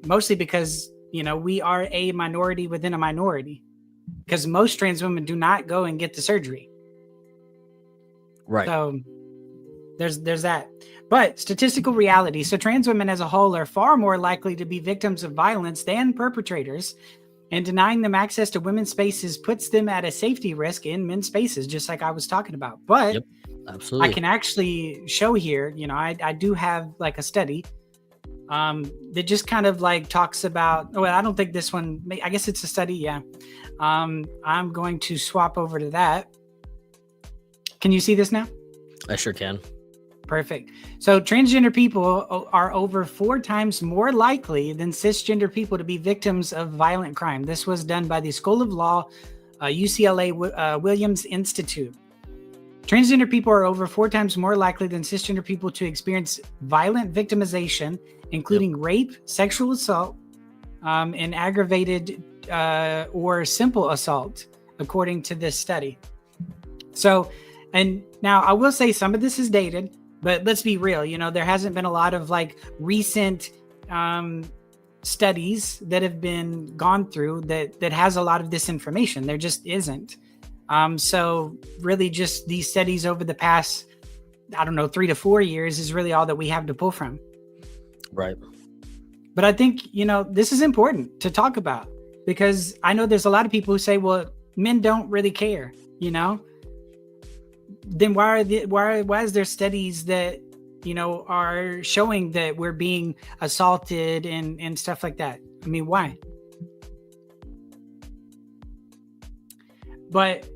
Mostly because, we are a minority within a minority. Because most trans women do not go and get the surgery. Right. So there's that. But statistical reality. So trans women as a whole are far more likely to be victims of violence than perpetrators. And denying them access to women's spaces puts them at a safety risk in men's spaces, just like I was talking about. But yep, absolutely. I can actually show here, I do have like a study that just kind of like talks about, I don't think this one, I guess it's a study. Yeah. I'm going to swap over to that. Can you see this now? I sure can. Perfect. So transgender people are over 4 times more likely than cisgender people to be victims of violent crime. This was done by the School of Law, UCLA Williams Institute. Transgender people are over 4 times more likely than cisgender people to experience violent victimization, including rape, sexual assault, and aggravated or simple assault, according to this study. So, and now I will say some of this is dated. But let's be real, there hasn't been a lot of like recent studies that have been gone through that has a lot of this information. There just isn't. So really just these studies over the past, 3 to 4 years is really all that we have to pull from. Right. But I think, this is important to talk about because I know there's a lot of people who say, well, men don't really care, Then why is there studies that are showing that we're being assaulted and stuff like that? I mean, why? But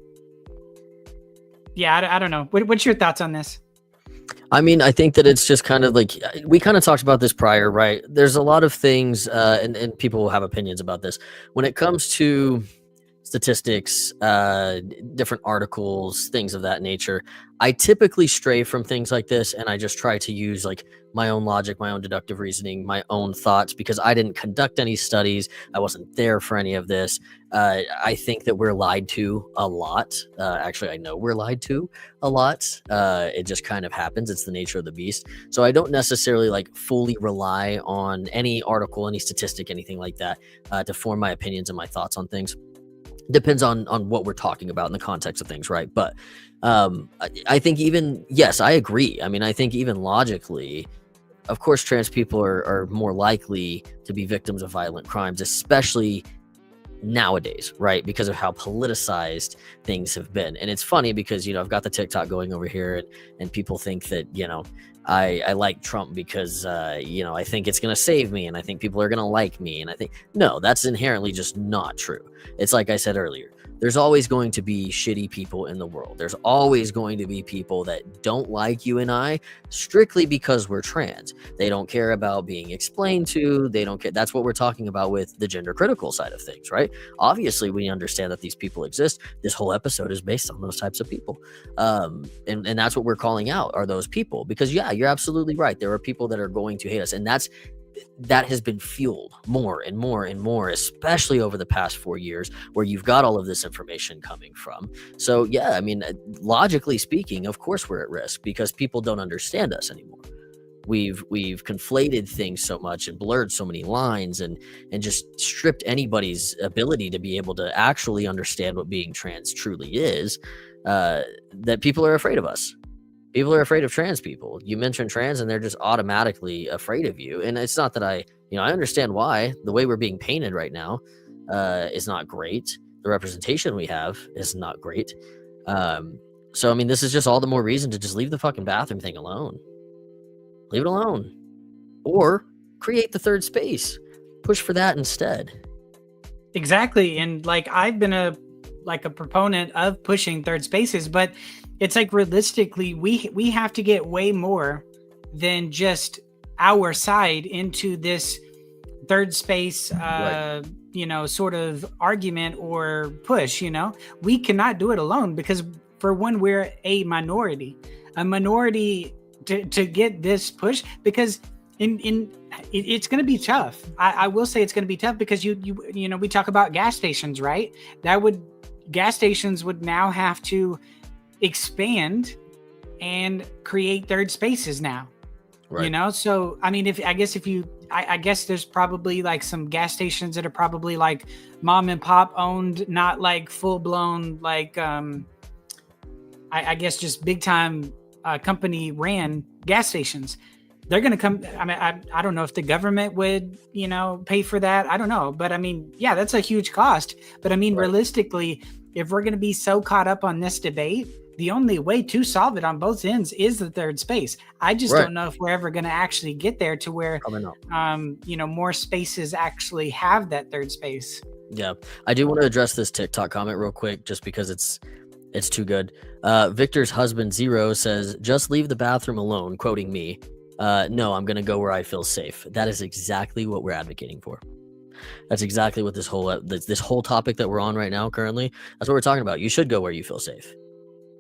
yeah, I don't know. What's your thoughts on this? I mean, I think that it's just kind of like, we kind of talked about this prior, right? There's a lot of things, and people will have opinions about this. When it comes to statistics, different articles, things of that nature. I typically stray from things like this, and I just try to use like my own logic, my own deductive reasoning, my own thoughts, because I didn't conduct any studies. I wasn't there for any of this. I think that we're lied to a lot. Actually, I know we're lied to a lot. It just kind of happens. It's the nature of the beast. So I don't necessarily like fully rely on any article, any statistic, anything like that to form my opinions and my thoughts on things. Depends on what we're talking about in the context of things, right? But I think even, yes, I agree. I mean, I think even logically, of course, trans people are more likely to be victims of violent crimes, especially nowadays, right? Because of how politicized things have been. And it's funny because, I've got the TikTok going over here, and people think that, I like Trump because, I think it's going to save me, and I think people are going to like me. And I think, no, that's inherently just not true. It's like I said earlier, there's always going to be shitty people in the world. There's always going to be people that don't like you and I strictly because we're trans. They don't care about being explained to. They don't care. That's what we're talking about with the gender critical side of things, right? Obviously, we understand that these people exist. This whole episode is based on those types of people. And that's what we're calling out, are those people. Because, yeah, you're absolutely right. There are people that are going to hate us. And that has been fueled more and more and more, especially over the past 4 years, where you've got all of this information coming from. So, yeah, I mean, logically speaking, of course we're at risk because people don't understand us anymore. We've conflated things so much and blurred so many lines and just stripped anybody's ability to be able to actually understand what being trans truly is, that people are afraid of us. People are afraid of trans people. You mention trans and they're just automatically afraid of you. And it's not that I understand why. The way we're being painted right now is not great. The representation we have is not great. So, I mean, this is just all the more reason to just leave the fucking bathroom thing alone. Leave it alone. Or create the third space. Push for that instead. Exactly. And like, I've been a proponent of pushing third spaces, but it's like realistically, we have to get way more than just our side into this third space, right. Sort of argument or push. We cannot do it alone because, for one, we're a minority to get this push, because it's going to be tough. I will say it's going to be tough because we talk about gas stations, right? Gas stations would now have to expand and create third spaces now, right. So I mean, I guess there's probably like some gas stations that are probably like mom and pop owned, not like full blown, like I guess just big time company ran gas stations. They're going to come. I mean, I don't know if the government would, pay for that. I don't know. But I mean, yeah, that's a huge cost. But I mean, right. Realistically, if we're going to be so caught up on this debate, the only way to solve it on both ends is the third space. I just don't know if we're ever going to actually get there to where, more spaces actually have that third space. Yeah. I do want to address this TikTok comment real quick, just because it's too good. Victor's husband Zero says, "Just leave the bathroom alone," quoting me. No, I'm going to go where I feel safe. That is exactly what we're advocating for. That's exactly what this whole topic that we're on right now currently, that's what we're talking about. You should go where you feel safe.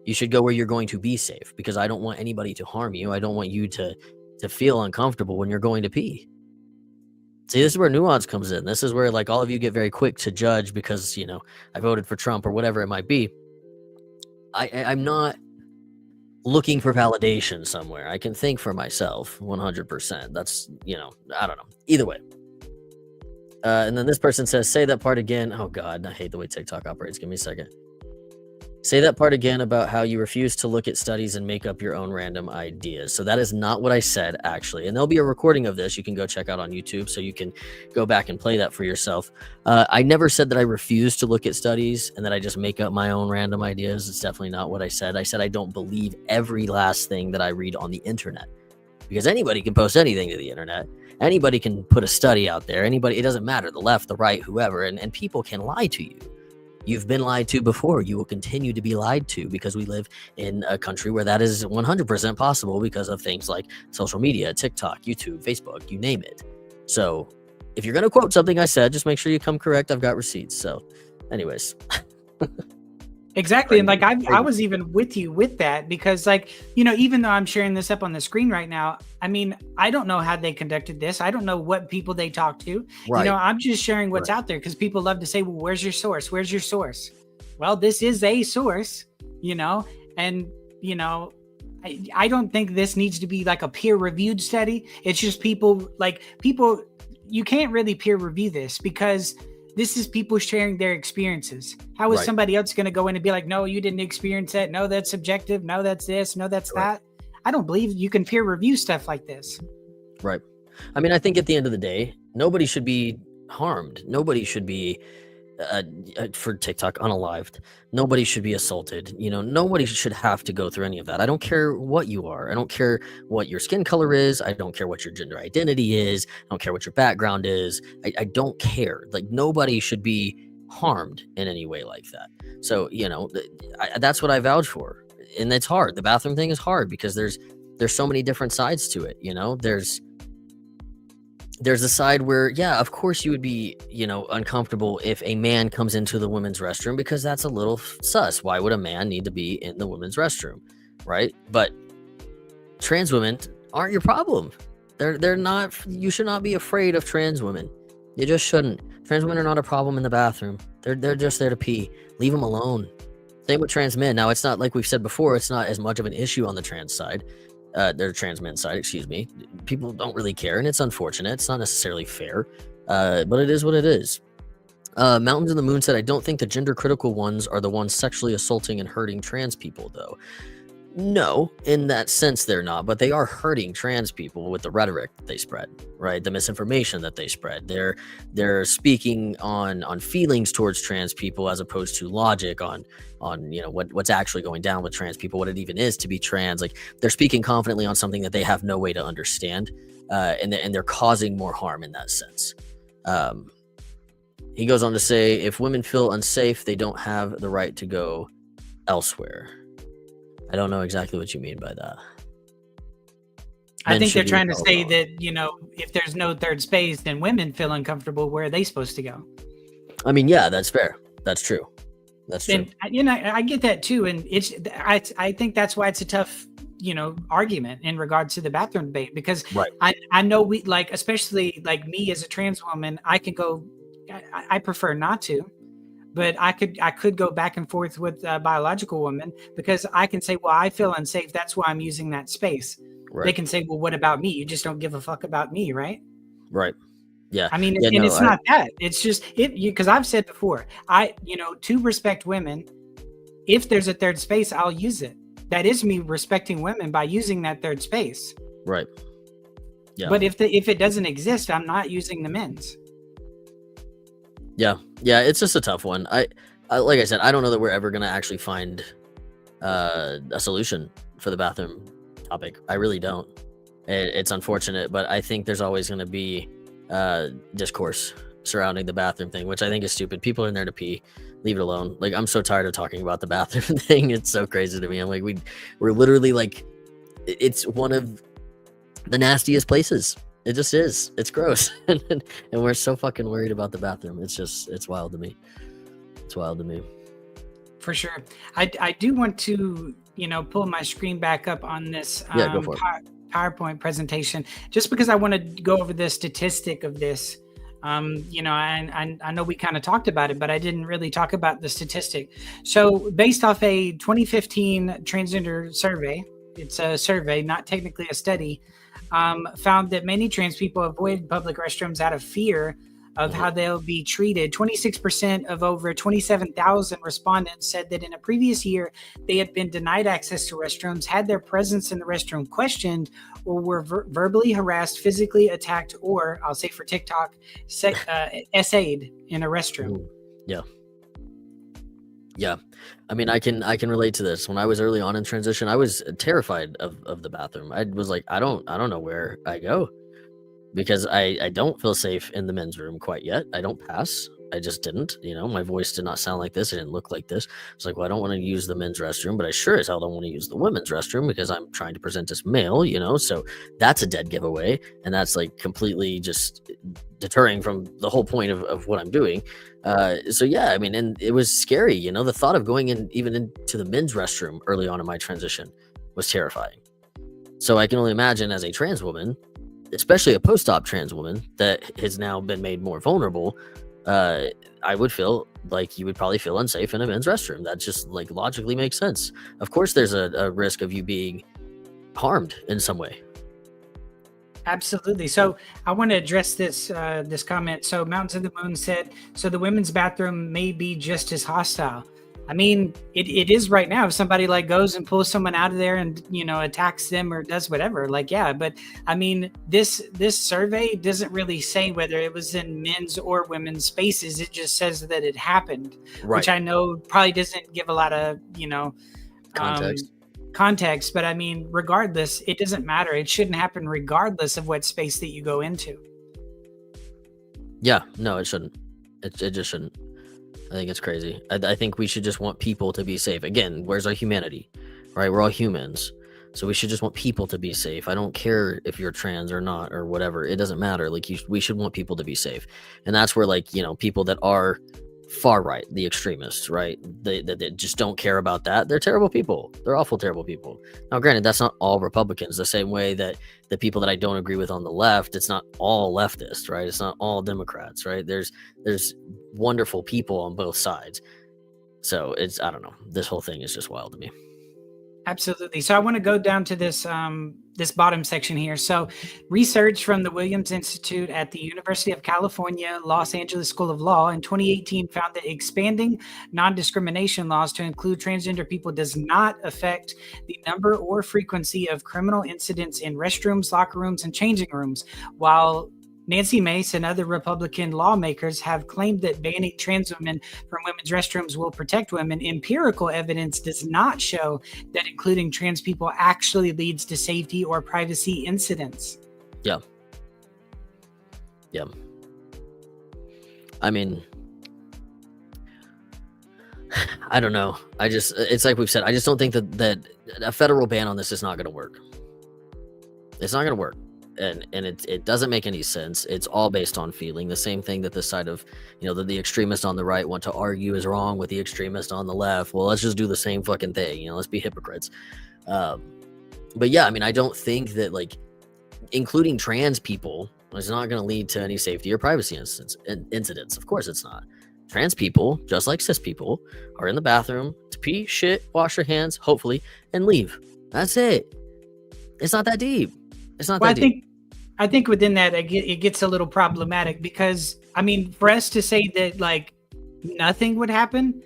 You should go where you're going to be safe, because I don't want anybody to harm you. I don't want you to feel uncomfortable when you're going to pee. See, this is where nuance comes in. This is where like all of you get very quick to judge because, I voted for Trump or whatever it might be. I'm not looking for validation somewhere. I can think for myself 100%. That's, I don't know. Either way. And then this person says, "Say that part again." Oh God, I hate the way TikTok operates. Give me a second. "Say that part again about how you refuse to look at studies and make up your own random ideas." So that is not what I said, actually. And there'll be a recording of this you can go check out on YouTube, so you can go back and play that for yourself. I never said that I refuse to look at studies and that I just make up my own random ideas. It's definitely not what I said. I said I don't believe every last thing that I read on the internet, because anybody can post anything to the internet. Anybody can put a study out there. Anybody, it doesn't matter, the left, the right, whoever, and people can lie to you. You've been lied to before. You will continue to be lied to, because we live in a country where that is 100% possible because of things like social media, TikTok, YouTube, Facebook, you name it. So if you're going to quote something I said, just make sure you come correct. I've got receipts. So Anyways. Exactly. And like I was even with you with that because like, even though I'm sharing this up on the screen right now, I mean, I don't know how they conducted this. I don't know what people they talked to. Right. I'm just sharing what's out there because people love to say, well, where's your source? Where's your source? Well, this is a source, and, I don't think this needs to be like a peer reviewed study. It's just people, you can't really peer review this because this is people sharing their experiences. How is somebody else going to go in and be like, no, you didn't experience that. No, that's subjective. No, that's this. No, that's that. I don't believe you can peer review stuff like this. Right. I mean, I think at the end of the day, nobody should be harmed. Nobody should be, for TikTok, unalived. Nobody should be assaulted. Nobody should have to go through any of that. I don't care what you are. I don't care what your skin color is. I don't care what your gender identity is. I don't care what your background is. I don't care. Like, nobody should be harmed in any way like that. So, that's what I vouch for. And it's hard. The bathroom thing is hard because there's so many different sides to it. There's a side where, yeah, of course you would be, uncomfortable if a man comes into the women's restroom because that's a little sus. Why would a man need to be in the women's restroom, right? But trans women aren't your problem. They're not. You should not be afraid of trans women. You just shouldn't. Trans women are not a problem in the bathroom. They're just there to pee. Leave them alone. Same with trans men. Now, it's not like we've said before. It's not as much of an issue on the trans side. Their trans men side, excuse me. People don't really care, and it's unfortunate. It's not necessarily fair, but it is what it is. Mountains in the Moon said, I don't think the gender critical ones are the ones sexually assaulting and hurting trans people, though. No, in that sense they're not, but they are hurting trans people with the rhetoric that they spread, right? The misinformation that they spread. They're speaking on feelings towards trans people as opposed to logic on what's actually going down with trans people, what it even is to be trans. Like, they're speaking confidently on something that they have no way to understand, and they're causing more harm in that sense. He goes on to say, if women feel unsafe, they don't have the right to go elsewhere. I don't know exactly what you mean by that. I think they're trying to say that, if there's no third space, then women feel uncomfortable. Where are they supposed to go? I mean, yeah, that's fair. That's true. That's true. And, I get that too. And I think that's why it's a tough, argument in regards to the bathroom debate, because I know we, like, especially like me as a trans woman, I can go, I prefer not to. But I could go back and forth with a biological woman because I can say, well, I feel unsafe. That's why I'm using that space. Right. They can say, well, what about me? You just don't give a fuck about me, right? Right. Yeah. I mean, it's not that. It's just because I've said before, to respect women, if there's a third space, I'll use it. That is me respecting women by using that third space. Right. Yeah. But if it doesn't exist, I'm not using the men's. Yeah, it's just a tough one. I like I said, I don't know that we're ever gonna actually find a solution for the bathroom topic. I really don't. It's unfortunate, but I think there's always gonna be discourse surrounding the bathroom thing, which I think is stupid. People are in there to pee. Leave it alone. Like, I'm so tired of talking about the bathroom thing. It's so crazy to me. I'm like, we're literally like, it's one of the nastiest places. It just is. It's gross. and we're so fucking worried about the bathroom. It's wild to me. It's wild to me. For sure. I do want to, pull my screen back up on this go for it. PowerPoint presentation, just because I want to go over the statistic of this. And I know we kind of talked about it, but I didn't really talk about the statistic. So based off a 2015 transgender survey, it's a survey, not technically a study, found that many trans people avoid public restrooms out of fear of how they'll be treated. 26% of over 27,000 respondents said that in a previous year, they had been denied access to restrooms, had their presence in the restroom questioned, or were verbally harassed, physically attacked, or, I'll say for TikTok, essayed in a restroom. Yeah. I mean, I can relate to this. When I was early on in transition, I was terrified of the bathroom. I was like, I don't know where I go, because I don't feel safe in the men's room quite yet. I don't pass. I just didn't, my voice did not sound like this. It didn't look like this. It's like, well, I don't want to use the men's restroom, but I sure as hell don't want to use the women's restroom because I'm trying to present as male, so that's a dead giveaway. And that's like completely just deterring from the whole point of what I'm doing. So yeah, I mean, and it was scary, the thought of going in even into the men's restroom early on in my transition was terrifying. So I can only imagine as a trans woman, especially a post-op trans woman that has now been made more vulnerable, I would feel like you would probably feel unsafe in a men's restroom. That just like logically makes sense. Of course, there's a risk of you being harmed in some way. Absolutely. So I want to address this comment. So Mountains of the Moon said, so the women's bathroom may be just as hostile. I mean, it is right now. If somebody like goes and pulls someone out of there and, attacks them or does whatever, like, yeah. But I mean, this survey doesn't really say whether it was in men's or women's spaces. It just says that it happened, Right. Which I know probably doesn't give a lot of, context. But I mean, regardless, it doesn't matter. It shouldn't happen regardless of what space that you go into. Yeah, no, it shouldn't. It just shouldn't. I think it's crazy. I think we should just want people to be safe. Again, where's our humanity, right? We're all humans. So we should just want people to be safe. I don't care if you're trans or not or whatever. It doesn't matter. Like we should want people to be safe. And that's where like, people that are far right, the extremists, right? They just don't care about that. They're terrible people. They're awful, terrible people. Now, granted, that's not all Republicans. The same way that the people that I don't agree with on the left, it's not all leftists, right? It's not all Democrats, right? There's wonderful people on both sides. So I don't know. This whole thing is just wild to me. Absolutely. So I want to go down to this this bottom section here. So research from the Williams Institute at the University of California, Los Angeles School of Law in 2018 found that expanding non-discrimination laws to include transgender people does not affect the number or frequency of criminal incidents in restrooms, locker rooms, and changing rooms, while Nancy Mace and other Republican lawmakers have claimed that banning trans women from women's restrooms will protect women. Empirical evidence does not show that including trans people actually leads to safety or privacy incidents. Yeah. I mean, I don't know. It's like we've said, I just don't think that a federal ban on this is not going to work. It's not going to work. And it doesn't make any sense. It's all based on feeling. The same thing that the side of, the extremists on the right want to argue is wrong with the extremists on the left. Well, let's just do the same fucking thing. Let's be hypocrites. But yeah, I mean, I don't think that like including trans people is not going to lead to any safety or privacy incidents. Of course it's not. Trans people, just like cis people, are in the bathroom to pee, shit, wash their hands, hopefully, and leave. That's it. It's not that deep. It's not that deep. I think within that, it gets a little problematic because, I mean, for us to say that like nothing would happen,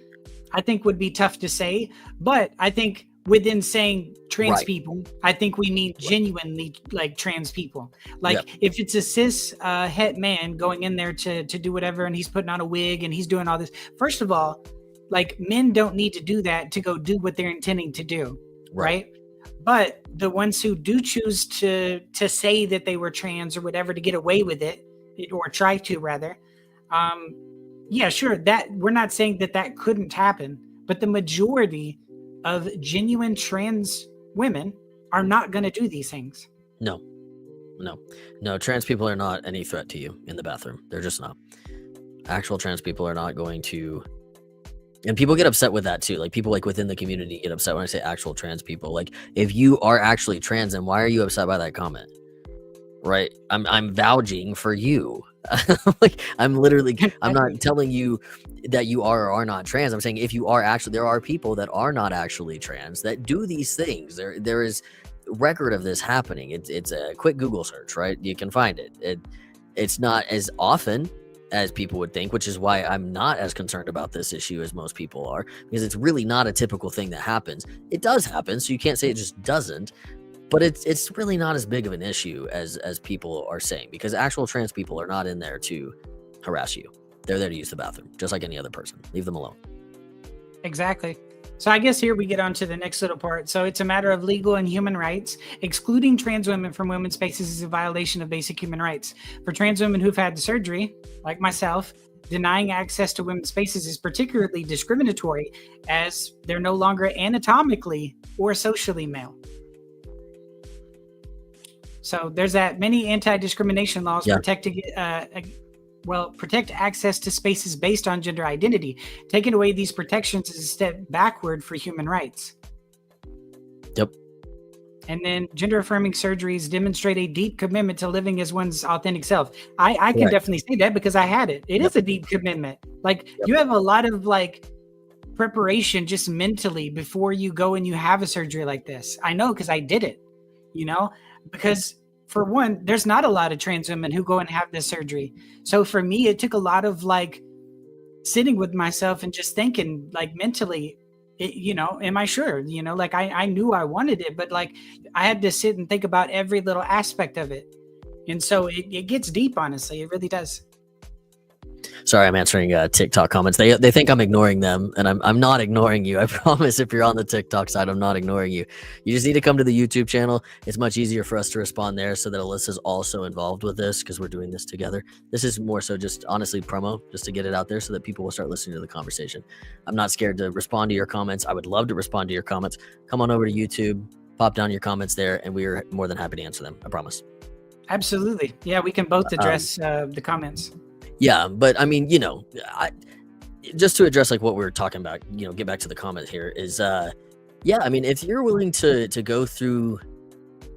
I think would be tough to say. But I think within saying trans people, I think we mean genuinely like trans people. Like if it's a cis het man going in there to do whatever and he's putting on a wig and he's doing all this, first of all, like men don't need to do that to go do what they're intending to do. Right. But the ones who do choose to say that they were trans or whatever to get away with it, or try to rather, yeah, sure, that we're not saying that couldn't happen, but the majority of genuine trans women are not going to do these things. No, trans people are not any threat to you in the bathroom. They're just not. Actual trans people are not going to. And people get upset with that too. Like people like within the community get upset when I say actual trans people. Like if you are actually trans, then why are you upset by that comment? Right? I'm vouching for you. Like I'm not telling you that you are or are not trans. I'm saying if you are actually, there are people that are not actually trans that do these things. There is record of this happening. It's a quick Google search, right? You can find it. It's not as often as people would think, which is why I'm not as concerned about this issue as most people are, because it's really not a typical thing that happens. It does happen, so you can't say it just doesn't, but it's really not as big of an issue as people are saying, because actual trans people are not in there to harass you. They're there to use the bathroom, just like any other person. Leave them alone. Exactly. So I guess here we get on to the next little part. So it's a matter of legal and human rights. Excluding trans women from women's spaces is a violation of basic human rights. For trans women who've had the surgery, like myself, denying access to women's spaces is particularly discriminatory as they're no longer anatomically or socially male. So there's that. Many anti-discrimination laws protect access to spaces based on gender identity. Taking away these protections is a step backward for human rights. Yep. And then gender-affirming surgeries demonstrate a deep commitment to living as one's authentic self. I can definitely say that because I had it. It is a deep commitment. Like you have a lot of like preparation just mentally before you go and you have a surgery like this. I know because I did it, you know, because for one, there's not a lot of trans women who go and have this surgery. So for me, it took a lot of like sitting with myself and just thinking like mentally, you know, am I sure? You know, like I knew I wanted it, but like I had to sit and think about every little aspect of it. And so it gets deep, honestly. It really does. Sorry, I'm answering TikTok comments. They think I'm ignoring them, and I'm not ignoring you. I promise. If you're on the TikTok side, I'm not ignoring you. You just need to come to the YouTube channel. It's much easier for us to respond there, so that Alyssa's also involved with this because we're doing this together. This is more so just honestly promo, just to get it out there, so that people will start listening to the conversation. I'm not scared to respond to your comments. I would love to respond to your comments. Come on over to YouTube, pop down your comments there, and we are more than happy to answer them. I promise. Absolutely. Yeah, we can both address the comments. Yeah, but I mean, you know, just to address like what we were talking about, you know, get back to the comment here is, yeah, I mean, if you're willing to go through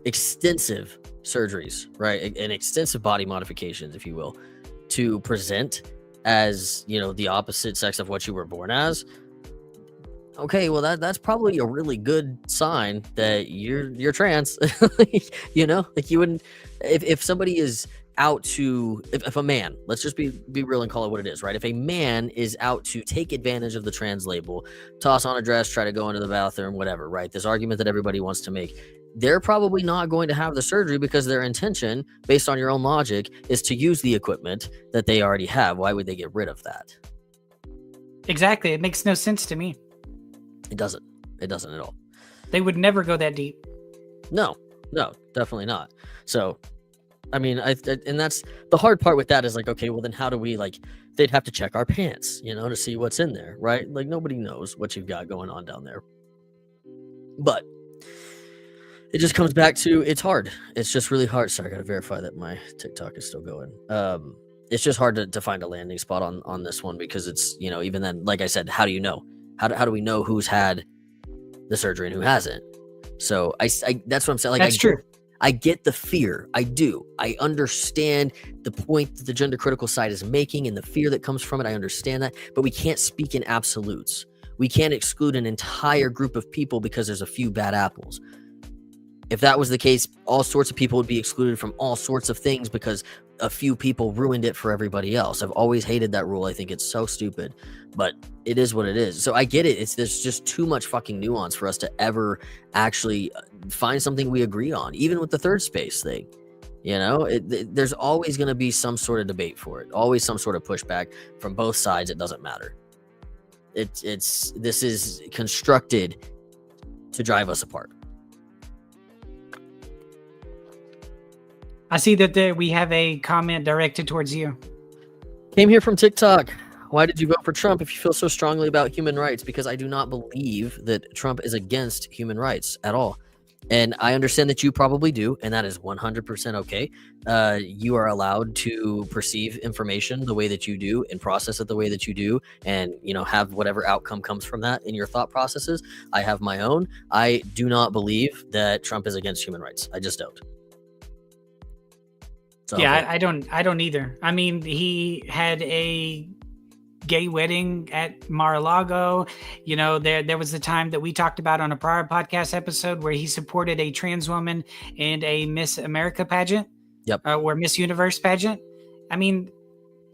extensive surgeries, right, and extensive body modifications, if you will, to present as, you know, the opposite sex of what you were born as, okay, well that's probably a really good sign that you're trans. You know, like you wouldn't, if somebody is out to, if a man, let's just be real and call it what it is, right? If a man is out to take advantage of the trans label, toss on a dress, try to go into the bathroom, whatever, right? This argument that everybody wants to make, they're probably not going to have the surgery because their intention, based on your own logic, is to use the equipment that they already have. Why would they get rid of that? Exactly. It makes no sense to me. It doesn't at all. They would never go that deep. No, definitely not. So I mean, and that's the hard part with that is like, okay, well then how do we, like, they'd have to check our pants, you know, to see what's in there, right? Like nobody knows what you've got going on down there. But it just comes back to, it's hard. It's just really hard. Sorry, I gotta verify that my TikTok is still going. It's just hard to find a landing spot on this one because it's, you know, even then, like I said, how do you know? How do we know who's had the surgery and who hasn't? So I that's what I'm saying. Like, that's true. I get the fear. I do. I understand the point that the gender critical side is making and the fear that comes from it. I understand that, but we can't speak in absolutes. We can't exclude an entire group of people because there's a few bad apples. If that was the case, all sorts of people would be excluded from all sorts of things because a few people ruined it for everybody else. I've always hated that rule. I think it's so stupid, but it is what it is. So I get it. There's just too much fucking nuance for us to ever actually find something we agree on, even with the third space thing. You know, there's always going to be some sort of debate for it, always some sort of pushback from both sides. It doesn't matter. This is constructed to drive us apart. I see that we have a comment directed towards you. Came here from TikTok. Why did you vote for Trump if you feel so strongly about human rights? Because I do not believe that Trump is against human rights at all. And I understand that you probably do, and that is 100% okay. You are allowed to perceive information the way that you do and process it the way that you do, and, you know, have whatever outcome comes from that in your thought processes. I have my own. I do not believe that Trump is against human rights. I just don't. So, yeah, I don't either. I mean, he had a gay wedding at Mar-a-Lago. You know, there was the time that we talked about on a prior podcast episode where he supported a trans woman and a Miss America pageant. Yep. Or Miss Universe pageant. I mean,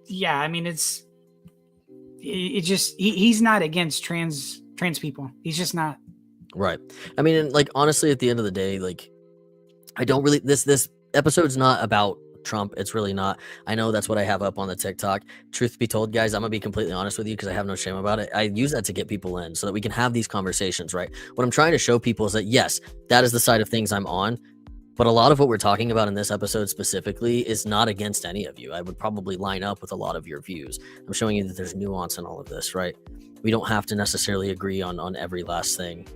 yeah, I mean, he's not against trans people. He's just not. Right. I mean, like, honestly, at the end of the day, like, I don't really, this episode's not about Trump. It's really not. I know that's what I have up on the TikTok. Truth be told, guys, I'm gonna be completely honest with you because I have no shame about it. I use that to get people in so that we can have these conversations, right? What I'm trying to show people is that, yes, that is the side of things I'm on. But a lot of what we're talking about in this episode specifically is not against any of you. I would probably line up with a lot of your views. I'm showing you that there's nuance in all of this, right? We don't have to necessarily agree on every last thing.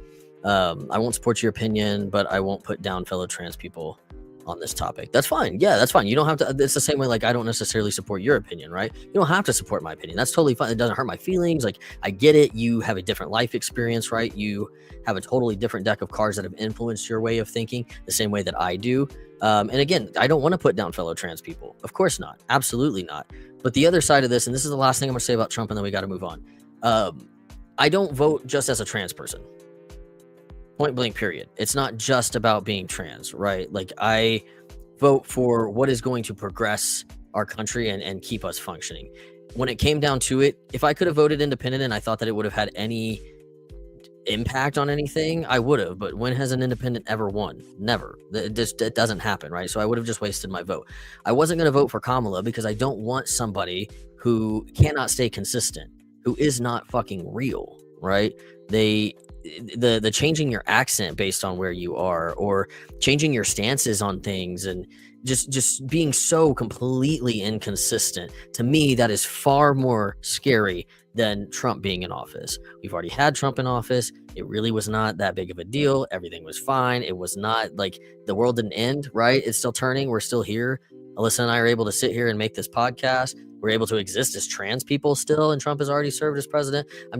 I won't support your opinion, but I won't put down fellow trans people on this topic. That's fine. Yeah, that's fine. You don't have to. It's the same way, like, I don't necessarily support your opinion, right? You don't have to support my opinion. That's totally fine. It doesn't hurt my feelings. Like, I get it. You have a different life experience, right? You have a totally different deck of cards that have influenced your way of thinking the same way that I do. And again, I don't want to put down fellow trans people. Of course not. Absolutely not. But the other side of this, and this is the last thing I'm going to say about Trump, and then we got to move on. I don't vote just as a trans person. Point blank, period. It's not just about being trans, right? Like, I vote for what is going to progress our country and keep us functioning. When it came down to it, if I could have voted independent and I thought that it would have had any impact on anything, I would have. But when has an independent ever won? Never. It doesn't happen, right? So I would have just wasted my vote. I wasn't going to vote for Kamala because I don't want somebody who cannot stay consistent, who is not fucking real, right? The changing your accent based on where you are, or changing your stances on things, and just being so completely inconsistent, to me, that is far more scary than Trump being in office. We've already had Trump in office. It really was not that big of a deal. Everything was fine. It was not like the world didn't end, right? It's still turning. We're still here. Alyssa and I are able to sit here and make this podcast. We're able to exist as trans people still, and Trump has already served as president. I'm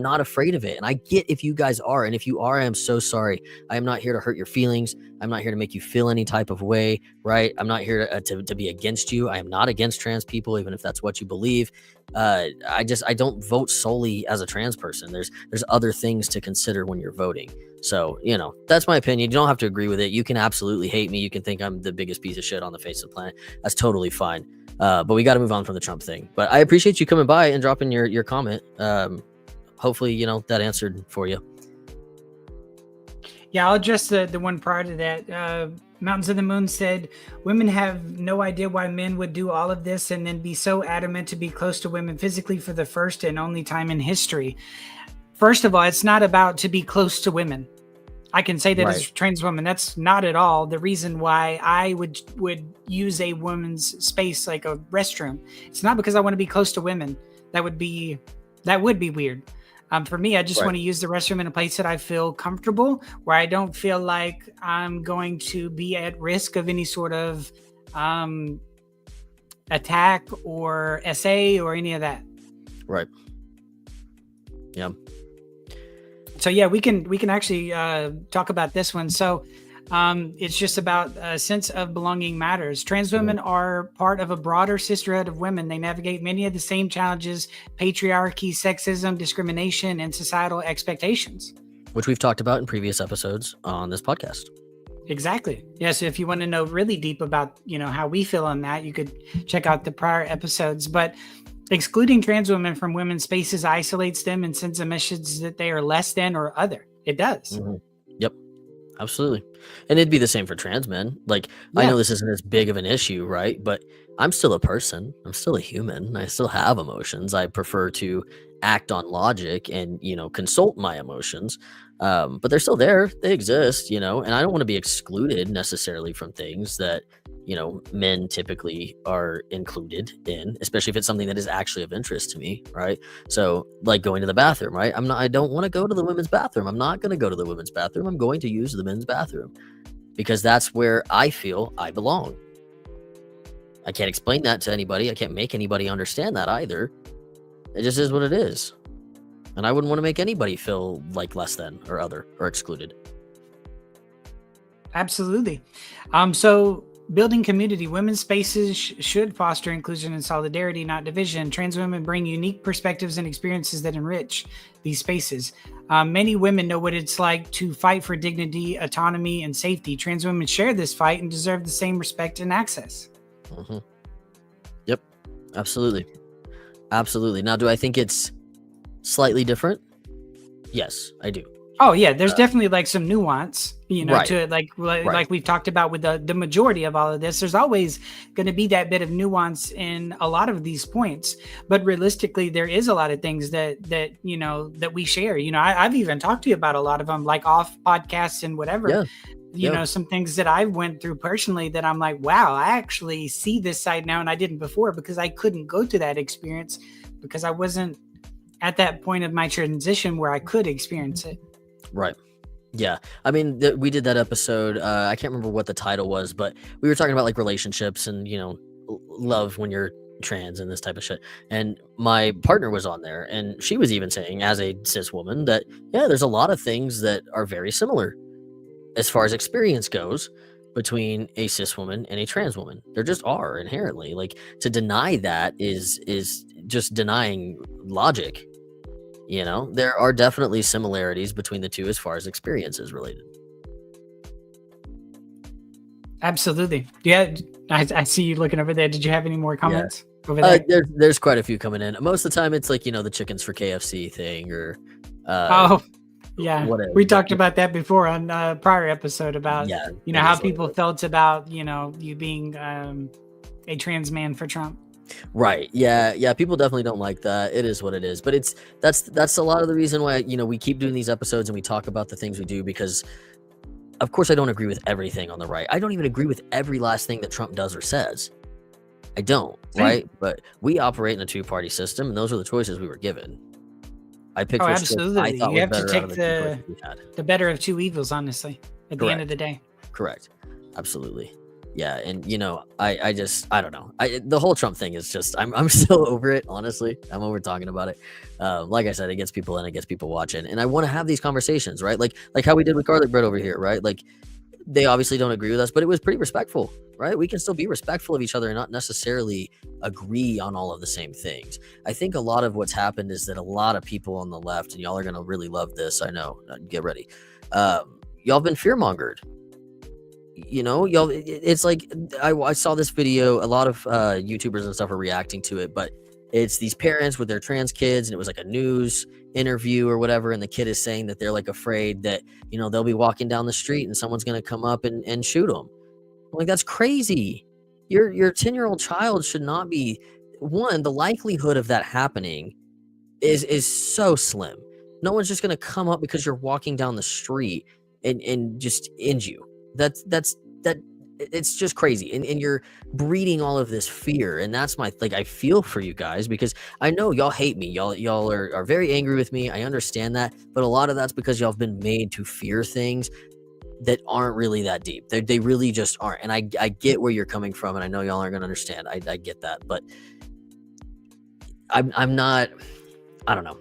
not afraid of it. And I get if you guys are, and if you are, I am so sorry. I am not here to hurt your feelings. I'm not here to make you feel any type of way, right? I'm not here to be against you. I am not against trans people, even if that's what you believe. I don't vote solely as a trans person. There's other things to consider when you're voting. So, that's my opinion. You don't have to agree with it. You can absolutely hate me. You can think I'm the biggest piece of shit on the face of the planet. That's totally fine. But we got to move on from the Trump thing. But I appreciate you coming by and dropping your comment. Hopefully, that answered for you. Yeah, I'll address the one prior to that. Mountains of the Moon said, women have no idea why men would do all of this and then be so adamant to be close to women physically for the first and only time in history. First of all, it's not about to be close to women. I can say that as a trans woman. That's not at all the reason why I would use a woman's space like a restroom. It's not because I want to be close to women. That would be weird. For me, I just want to use the restroom in a place that I feel comfortable, where I don't feel like I'm going to be at risk of any sort of attack or SA or any of that. Right. Yeah. So yeah, we can actually talk about this one. So it's just about a sense of belonging matters. Trans women are part of a broader sisterhood of women. They navigate many of the same challenges: patriarchy, sexism, discrimination, and societal expectations, which we've talked about in previous episodes on this podcast. Exactly. Yeah. So if you want to know really deep about, how we feel on that, you could check out the prior episodes. But excluding trans women from women's spaces isolates them and sends a message that they are less than or other. It does. Mm-hmm. Yep. Absolutely. And it'd be the same for trans men. Like, I know this isn't as big of an issue, right? But I'm still a person. I'm still a human. I still have emotions. I prefer to act on logic and, consult my emotions. But they're still there. They exist, and I don't want to be excluded necessarily from things that, men typically are included in, especially if it's something that is actually of interest to me, right? So, like going to the bathroom, right? I don't want to go to the women's bathroom. I'm not going to go to the women's bathroom. I'm going to use the men's bathroom because that's where I feel I belong. I can't explain that to anybody. I can't make anybody understand that either. It just is what it is. And I wouldn't want to make anybody feel like less than or other or excluded. Absolutely. So building community, women's spaces should foster inclusion and solidarity, not division. Trans women bring unique perspectives and experiences that enrich these spaces. Many women know what it's like to fight for dignity, autonomy, and safety. Trans women share this fight and deserve the same respect and access. Mm-hmm. Yep. Absolutely. Absolutely. Now, do I think it's slightly different? Yes, I do. Oh yeah, there's definitely like some nuance, to it. Like we've talked about with the majority of all of this. There's always going to be that bit of nuance in a lot of these points, but realistically, there is a lot of things that we share. I've even talked to you about a lot of them, like off podcasts and whatever. some things that I went through personally that I'm like, wow, I actually see this side now and I didn't before, because I couldn't go through that experience because I wasn't at that point of my transition where I could experience it. Right. Yeah. I mean, we did that episode. I can't remember what the title was, but we were talking about like relationships and, love when you're trans and this type of shit. And my partner was on there, and she was even saying, as a cis woman, that, yeah, there's a lot of things that are very similar as far as experience goes between a cis woman and a trans woman. There just are inherently. Like, to deny that is just denying logic. There are definitely similarities between the two as far as experiences related. Absolutely. Yeah, I see you looking over there. Did you have any more comments over there? There's quite a few coming in. Most of the time, it's like, the chickens for KFC thing, or yeah, whatever. We talked about that before on a prior episode about how people felt about you being a trans man for Trump. Right. Yeah. People definitely don't like that. It is what it is. But that's a lot of the reason why, we keep doing these episodes and we talk about the things we do, because of course I don't agree with everything on the right. I don't even agree with every last thing that Trump does or says. I don't. Right. But we operate in a two-party system, and those are the choices we were given. I picked absolutely. You have to take the better of two evils, honestly, at the end of the day. Correct. Absolutely. Yeah, and I don't know. The whole Trump thing is just, I'm still over it, honestly. I'm over talking about it. Like I said, it gets people in, it gets people watching, and I want to have these conversations, right? Like how we did with garlic bread over here, right? Like, they obviously don't agree with us, but it was pretty respectful, right? We can still be respectful of each other and not necessarily agree on all of the same things. I think a lot of what's happened is that a lot of people on the left, and y'all are gonna really love this, I know. Get ready. Y'all been fear-mongered. Y'all, it's like, I saw this video, a lot of YouTubers and stuff are reacting to it, but it's these parents with their trans kids, and it was like a news interview or whatever, and the kid is saying that they're like afraid that they'll be walking down the street and someone's going to come up and shoot them. I'm like, that's crazy. Your 10-year-old child should not be. One, the likelihood of that happening is so slim. No one's just going to come up because you're walking down the street and just end you. It's just crazy, and you're breeding all of this fear, and that's I feel for you guys, because I know y'all hate me, y'all are very angry with me. I understand that, but a lot of that's because y'all have been made to fear things that aren't really that deep. They really just aren't, and I get where you're coming from, and I know y'all aren't gonna understand. I get that, but I'm not. I don't know.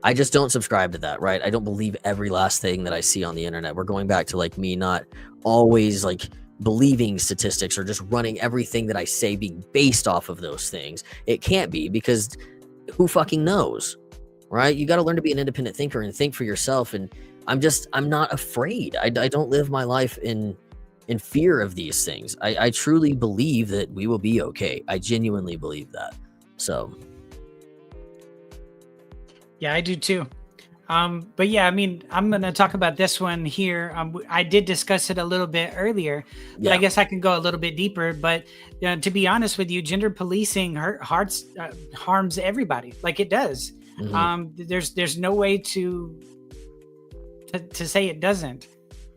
I just don't subscribe to that, right? I don't believe every last thing that I see on the internet. We're going back to me not always believing statistics or just running everything that I say being based off of those things. It can't be, because who fucking knows, right? You got to learn to be an independent thinker and think for yourself. And I'm not afraid. I don't live my life in fear of these things. I truly believe that we will be okay. I genuinely believe that. So. Yeah, I do too. But yeah, I mean, I'm going to talk about this one here. I did discuss it a little bit earlier, but I guess I can go a little bit deeper. But to be honest with you, gender policing harms everybody, like it does. Mm-hmm. There's no way to say it doesn't.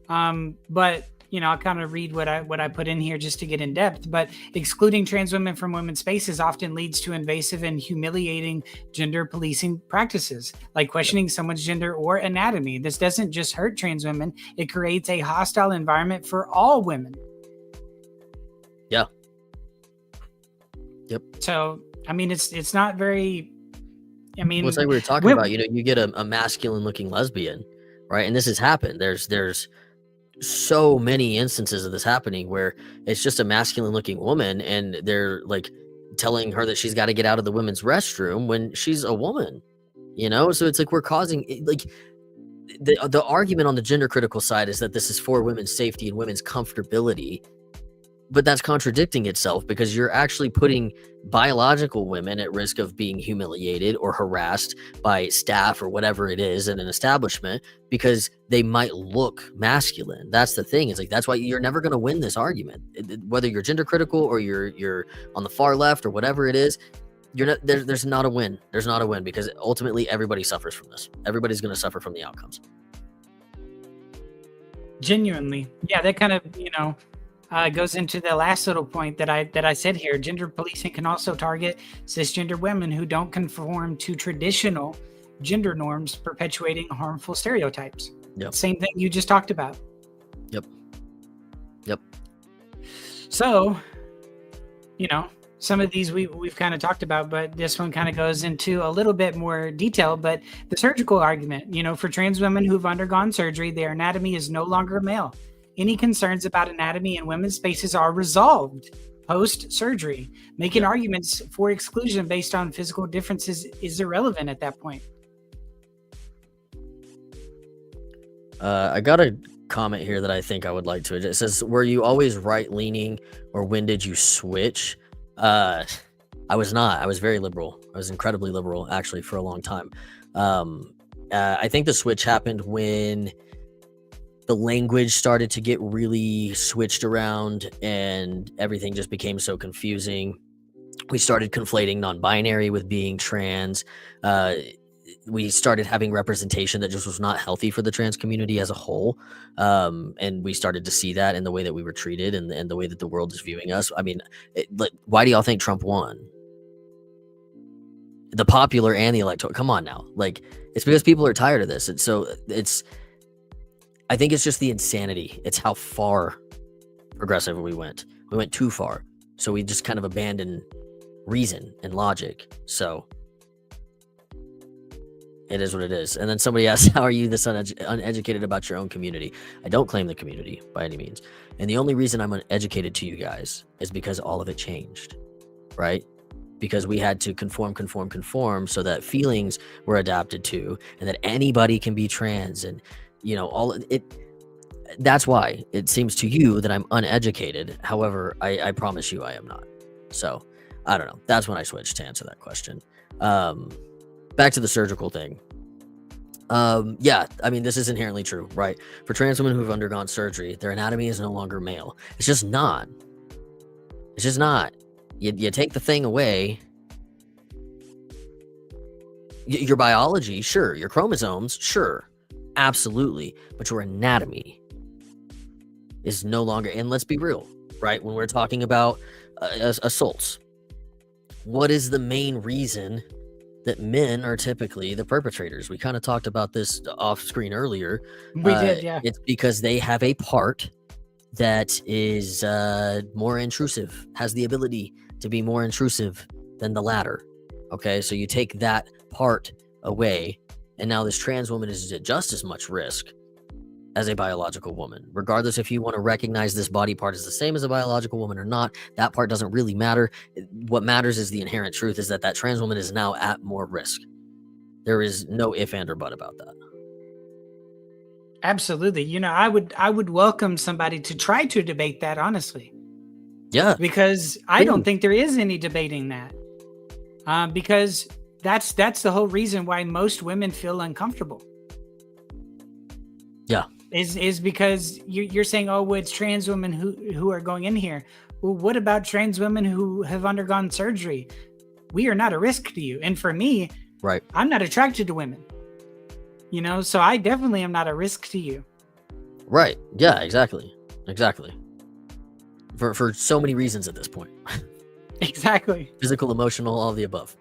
But I'll kind of read what I put in here just to get in depth. But excluding trans women from women's spaces often leads to invasive and humiliating gender policing practices, like questioning someone's gender or anatomy. This doesn't just hurt trans women; it creates a hostile environment for all women. Yeah. Yep. So, I mean, it's not very. I mean, it's like we were talking about. You get a masculine-looking lesbian, right? And this has happened. There's so many instances of this happening where it's just a masculine looking woman, and they're telling her that she's got to get out of the women's restroom when she's a woman, so it's we're causing the argument on the gender critical side is that this is for women's safety and women's comfortability, but that's contradicting itself, because you're actually putting biological women at risk of being humiliated or harassed by staff or whatever it is in an establishment because they might look masculine. That's the thing. It's that's why you're never going to win this argument, whether you're gender critical or you're on the far left or whatever it is. There's not a win. There's not a win, because ultimately everybody suffers from this. Everybody's going to suffer from the outcomes. Genuinely. Yeah, that kind of, goes into the last little point that I said here. Gender policing can also target cisgender women who don't conform to traditional gender norms, perpetuating harmful stereotypes. Yep. Same thing you just talked about. Yep. So, some of these we've kind of talked about, but this one kind of goes into a little bit more detail. But the surgical argument, for trans women who've undergone surgery, their anatomy is no longer male. Any concerns about anatomy in women's spaces are resolved post-surgery. Making arguments for exclusion based on physical differences is irrelevant at that point. I got a comment here that I think I would like to. It says, "Were you always right-leaning, or when did you switch?" I was not. I was very liberal. I was incredibly liberal, actually, for a long time. I think the switch happened when the language started to get really switched around and everything just became so confusing. We started conflating non-binary with being trans. We started having representation that just was not healthy for the trans community as a whole. And we started to see that in the way that we were treated and the way that the world is viewing us. I mean, why do y'all think Trump won? The popular and the electoral. Come on now. It's because people are tired of this. I think it's just the insanity. It's how far progressive we went. We went too far. So we just kind of abandoned reason and logic. So it is what it is. And then somebody asked, how are you this uneducated about your own community? I don't claim the community by any means. And the only reason I'm uneducated to you guys is because all of it changed, right? Because we had to conform so that feelings were adapted to, and that anybody can be trans, and that's why it seems to you that I'm uneducated. However, I promise you I am not. So I don't know. That's when I switched to answer that question. Back to the surgical thing. Yeah, I mean, this is inherently true, right? For trans women who've undergone surgery, their anatomy is no longer male. It's just not. You take the thing away. Your biology, sure. Your chromosomes, sure. Absolutely. But your anatomy is no longer, and let's be real, right? When we're talking about assaults, what is the main reason that men are typically the perpetrators? We kind of talked about this off screen earlier. We did, yeah. It's because they have a part that is more intrusive, has the ability to be more intrusive than the latter. Okay, so you take that part away, and now this trans woman is at just as much risk as a biological woman. Regardless if you want to recognize this body part as the same as a biological woman or not, that part doesn't really matter. What matters is the inherent truth is that trans woman is now at more risk. There is no if, and, or but about that. Absolutely. I would welcome somebody to try to debate that, honestly. Yeah. Because I don't think there is any debating that. Because that's the whole reason why most women feel uncomfortable. Yeah. Is because you're saying, oh, well, it's trans women who are going in here. Well, what about trans women who have undergone surgery? We are not a risk to you. And for me, right, I'm not attracted to women. So I definitely am not a risk to you. Right. Yeah, exactly. For so many reasons at this point. Exactly. Physical, emotional, all of the above.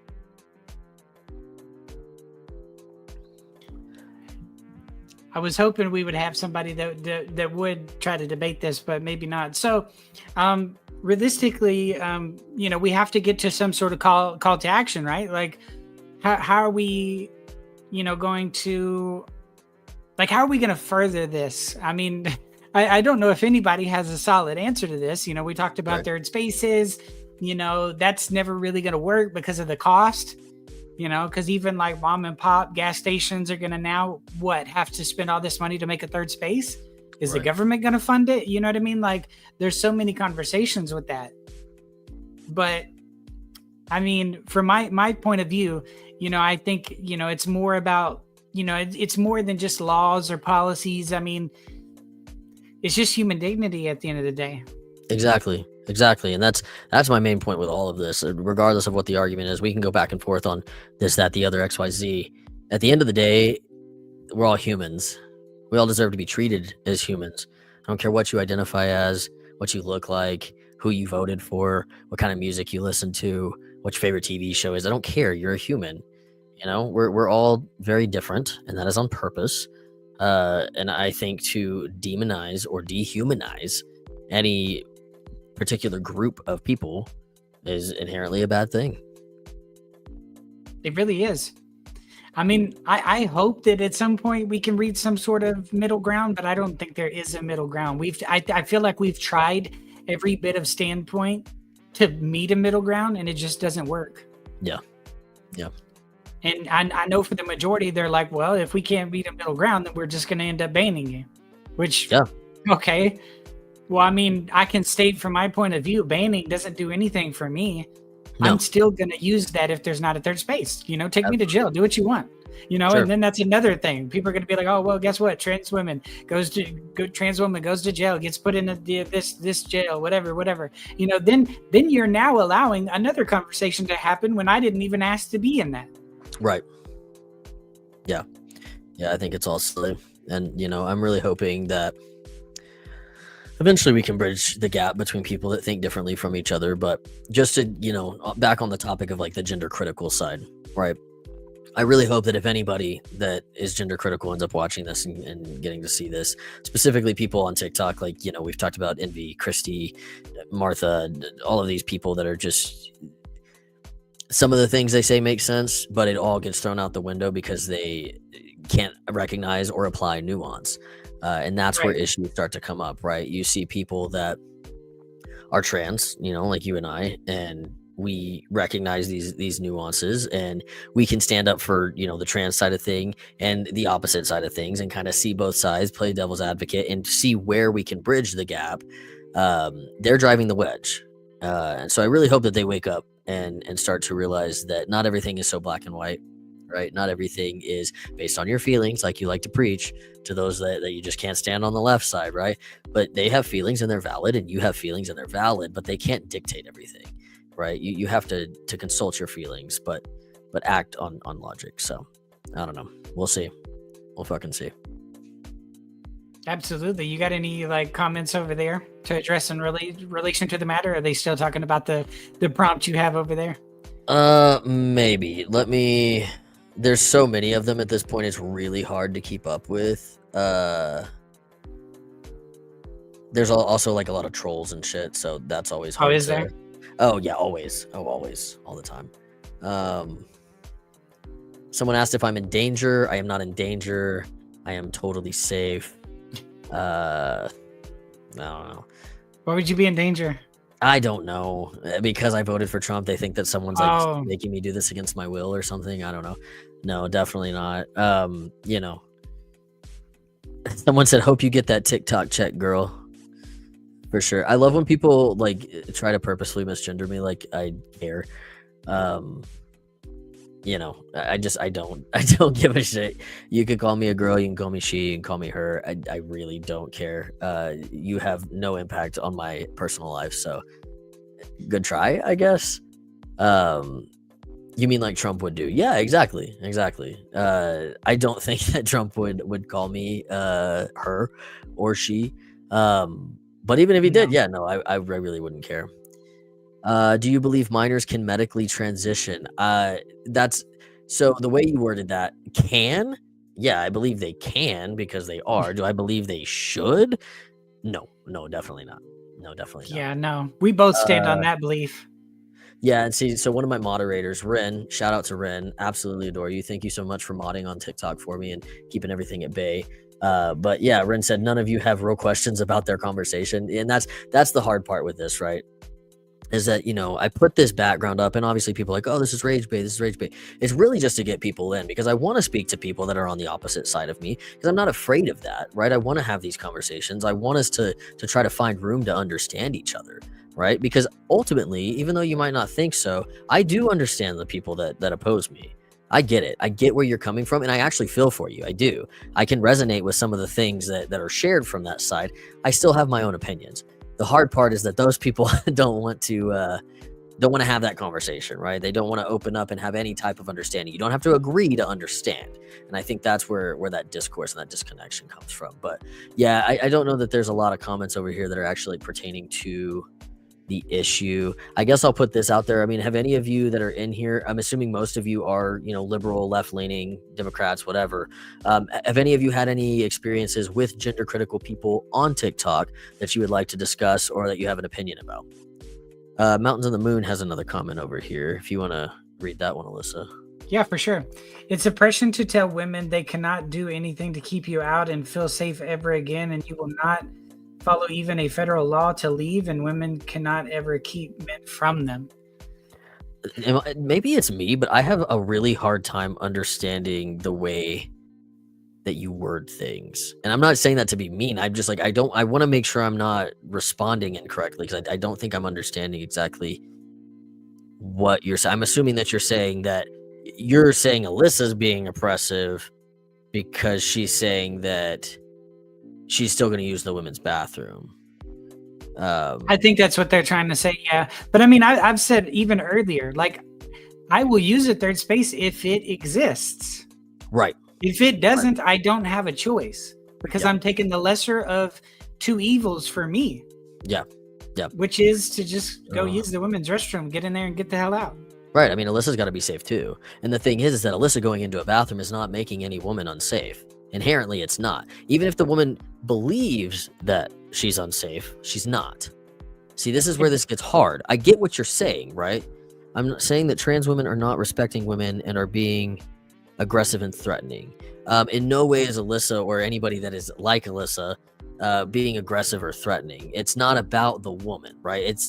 I was hoping we would have somebody that would try to debate this, but maybe not. So, realistically, we have to get to some sort of call to action, right? Like, how are we, going to, how are we going to further this? I mean, I don't know if anybody has a solid answer to this. We talked about right. third spaces. That's never really going to work because of the cost. Because even like mom and pop gas stations are going to now have to spend all this money to make a third space. Is the government going to fund it? You know what I mean? Like, there's so many conversations with that. But I mean, from my point of view, I think, it's more about, it's more than just laws or policies. I mean, it's just human dignity at the end of the day. Exactly. And that's my main point with all of this. Regardless of what the argument is, we can go back and forth on this, that, the other, XYZ. At the end of the day, we're all humans. We all deserve to be treated as humans. I don't care what you identify as, what you look like, who you voted for, what kind of music you listen to, what your favorite TV show is. I don't care. You're a human. You know, we're all very different, and that is on purpose. And I think to demonize or dehumanize any particular group of people is inherently a bad thing. It really is. I mean, I hope that at some point we can reach some sort of middle ground, but I don't think there is a middle ground. I feel like we've tried every bit of standpoint to meet a middle ground, and it just doesn't work. Yeah. And I know for the majority, they're like, well, if we can't meet a middle ground, then we're just going to end up banning you. Which, okay. Well, I mean, I can state from my point of view, banning doesn't do anything for me. No. I'm still going to use that if there's not a third space. You know, take me to jail, do what you want. You know, and then that's another thing. People are going to be like, oh, well, guess what? Trans woman goes to jail, gets put in this jail, whatever. You know, then you're now allowing another conversation to happen when I didn't even ask to be in that. Right. Yeah, I think it's all silly. And, you know, I'm really hoping that eventually we can bridge the gap between people that think differently from each other. But just to, you know, back on the topic of like the gender critical side, right? I really hope that if anybody that is gender critical ends up watching this and getting to see this, specifically people on TikTok, like, you know, we've talked about Envy, Christy, Martha, all of these people that are just, some of the things they say make sense, but it all gets thrown out the window because they can't recognize or apply nuance. And that's where issues start to come up, right? You see people that are trans, you know, like you and I, and we recognize these nuances, and we can stand up for, you know, the trans side of thing and the opposite side of things, and kind of see both sides, play devil's advocate, and see where we can bridge the gap. They're driving the wedge. And so I really hope that they wake up and start to realize that not everything is so black and white, right? Not everything is based on your feelings, like you like to preach to those that you just can't stand on the left side, right? But they have feelings and they're valid, and you have feelings and they're valid, but they can't dictate everything, right? You have to consult your feelings, but act on logic. So I don't know. We'll see. We'll fucking see. Absolutely. You got any like comments over there to address in relation to the matter? Or are they still talking about the prompt you have over there? Maybe. There's so many of them at this point, it's really hard to keep up with. There's also like a lot of trolls and shit, so that's always hard. Oh, is there? Oh yeah, always. Oh, always. All the time. Someone asked if I'm in danger. I am not in danger. I am totally safe. I don't know. Why would you be in danger? I don't know. Because I voted for Trump, they think that someone's like making me do this against my will or something. I don't know. No, definitely not. You know, someone said, hope you get that TikTok check, girl. For sure. I love when people like try to purposely misgender me, like I care. You know, I don't give a shit. You could call me a girl, you can call me she, you can call me her. I really don't care. You have no impact on my personal life, so good try, I guess. You mean like Trump would do? Yeah, exactly. I don't think that Trump would call me her or she. But even if he did, yeah, no, I really wouldn't care. Do you believe minors can medically transition? That's so the way you worded that, can? Yeah, I believe they can because they are. Do I believe they should? No, definitely not. No, definitely not. Yeah, no. We both stand on that belief. Yeah, and see, so one of my moderators, Ren, shout out to Ren, absolutely adore you. Thank you so much for modding on TikTok for me and keeping everything at bay. But yeah, Ren said none of you have real questions about their conversation, and that's the hard part with this, right? Is that, you know, I put this background up, and obviously people are like, oh, this is rage bait. It's really just to get people in, because I want to speak to people that are on the opposite side of me, because I'm not afraid of that, right? I want to have these conversations. I want us to try to find room to understand each other, right? Because ultimately, even though you might not think so, I do understand the people that oppose me. I get it. I get where you're coming from, and I actually feel for you. I do. I can resonate with some of the things that are shared from that side. I still have my own opinions. The hard part is that those people don't want to don't want to have that conversation, right? They don't want to open up and have any type of understanding. You don't have to agree to understand. And I think that's where that discourse and that disconnection comes from. But yeah, I don't know that there's a lot of comments over here that are actually pertaining to the issue. I guess I'll put this out there. I mean, have any of you that are in here, I'm assuming most of you are, liberal, left-leaning, Democrats, whatever. Have any of you had any experiences with gender critical people on TikTok that you would like to discuss or that you have an opinion about? Mountains on the Moon has another comment over here. If you want to read that one, Alyssa. Yeah, for sure. It's oppression to tell women they cannot do anything to keep you out and feel safe ever again, and you will not follow even a federal law to leave, and women cannot ever keep men from them. Maybe it's me, but I have a really hard time understanding the way that you word things. And I'm not saying that to be mean. I'm just like, I want to make sure I'm not responding incorrectly because I don't think I'm understanding exactly what you're saying. I'm assuming that you're saying Alyssa's being oppressive because she's saying that she's still going to use the women's bathroom. I think that's what they're trying to say. Yeah. But I mean, I've said even earlier, like, I will use a third space if it exists. Right. If it doesn't, I don't have a choice because I'm taking the lesser of two evils for me. Yeah. Yeah. Which is to just go use the women's restroom, get in there and get the hell out. Right. I mean, Alyssa's got to be safe too. And the thing is that Alyssa going into a bathroom is not making any woman unsafe. Inherently, it's not. Even if the woman believes that she's unsafe, she's not. See, this is where this gets hard. I get what you're saying, right? I'm not saying that trans women are not respecting women and are being aggressive and threatening. In no way is Alyssa or anybody that is like Alyssa being aggressive or threatening. It's not about the woman, right?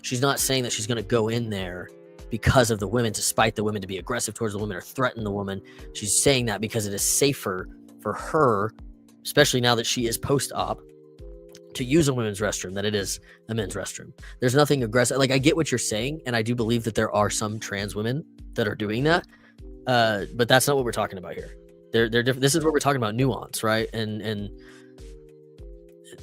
She's not saying that she's going to go in there because of the women, to spite the women, to be aggressive towards the women or threaten the woman. She's saying that because it is safer for her, especially now that she is post-op, to use a women's restroom than it is a men's restroom. There's nothing aggressive. Like, I get what you're saying, and I do believe that there are some trans women that are doing that, but that's not what we're talking about here. They're different. This is where we're talking about nuance, right? And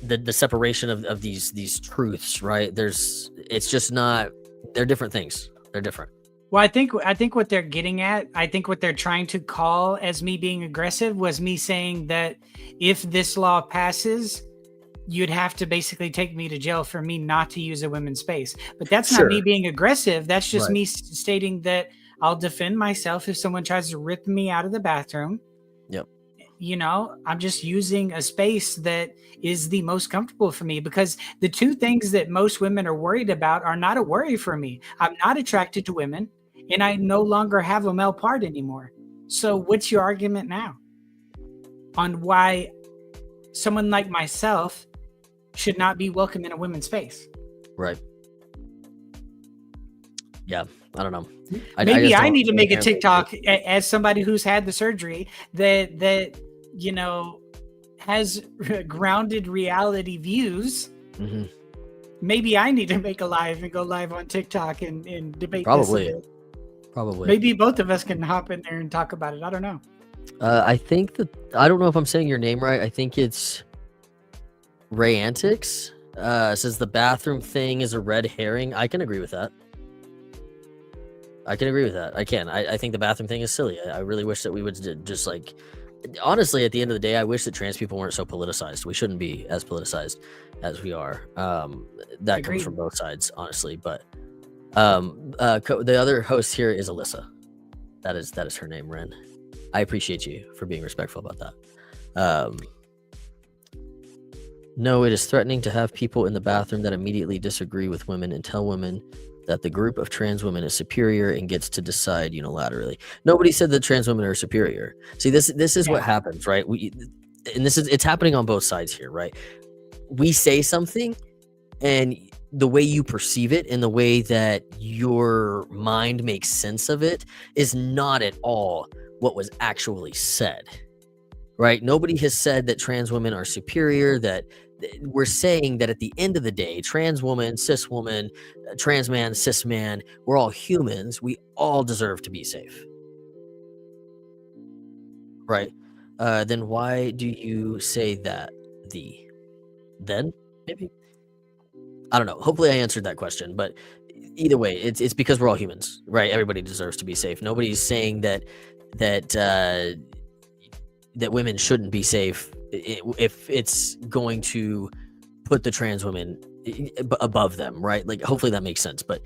the separation of these truths, right? It's just not. They're different things. They're different. Well, I think what they're getting at, I think what they're trying to call as me being aggressive was me saying that if this law passes, you'd have to basically take me to jail for me not to use a women's space. But that's not me being aggressive. That's just me stating that I'll defend myself if someone tries to rip me out of the bathroom. Yep. I'm just using a space that is the most comfortable for me, because the two things that most women are worried about are not a worry for me. I'm not attracted to women, and I no longer have a male part anymore. So what's your argument now on why someone like myself should not be welcome in a women's space? Right. Yeah. I don't know. Maybe I need to make a TikTok as somebody who's had the surgery that has grounded reality views. Mm-hmm. Maybe I need to make a live and go live on TikTok and debate. Probably. Maybe both of us can hop in there and talk about it. I don't know. I think that, I don't know if I'm saying your name right. I think it's Ray Antics. Says the bathroom thing is a red herring. I can agree with that. I think the bathroom thing is silly. I really wish that we would just, like, honestly, at the end of the day, I wish that trans people weren't so politicized. We shouldn't be as politicized as we are. That comes from both sides, honestly. But the other host here is Alyssa. That is her name, Ren. I appreciate you for being respectful about that. No, it is threatening to have people in the bathroom that immediately disagree with women and tell women that the group of trans women is superior and gets to decide unilaterally. Nobody said that trans women are superior. See, this is what happens, right? It's happening on both sides here, right? We say something, and the way you perceive it and the way that your mind makes sense of it is not at all what was actually said, right? Nobody has said that trans women are superior, that we're saying that at the end of the day, trans woman, cis woman, trans man, cis man, we're all humans. We all deserve to be safe. Right? Then why do you say that? Then? Maybe? I don't know. Hopefully I answered that question. But either way, it's because we're all humans, right? Everybody deserves to be safe. Nobody's saying that women shouldn't be safe if it's going to put the trans women above them, right? Like, hopefully that makes sense. But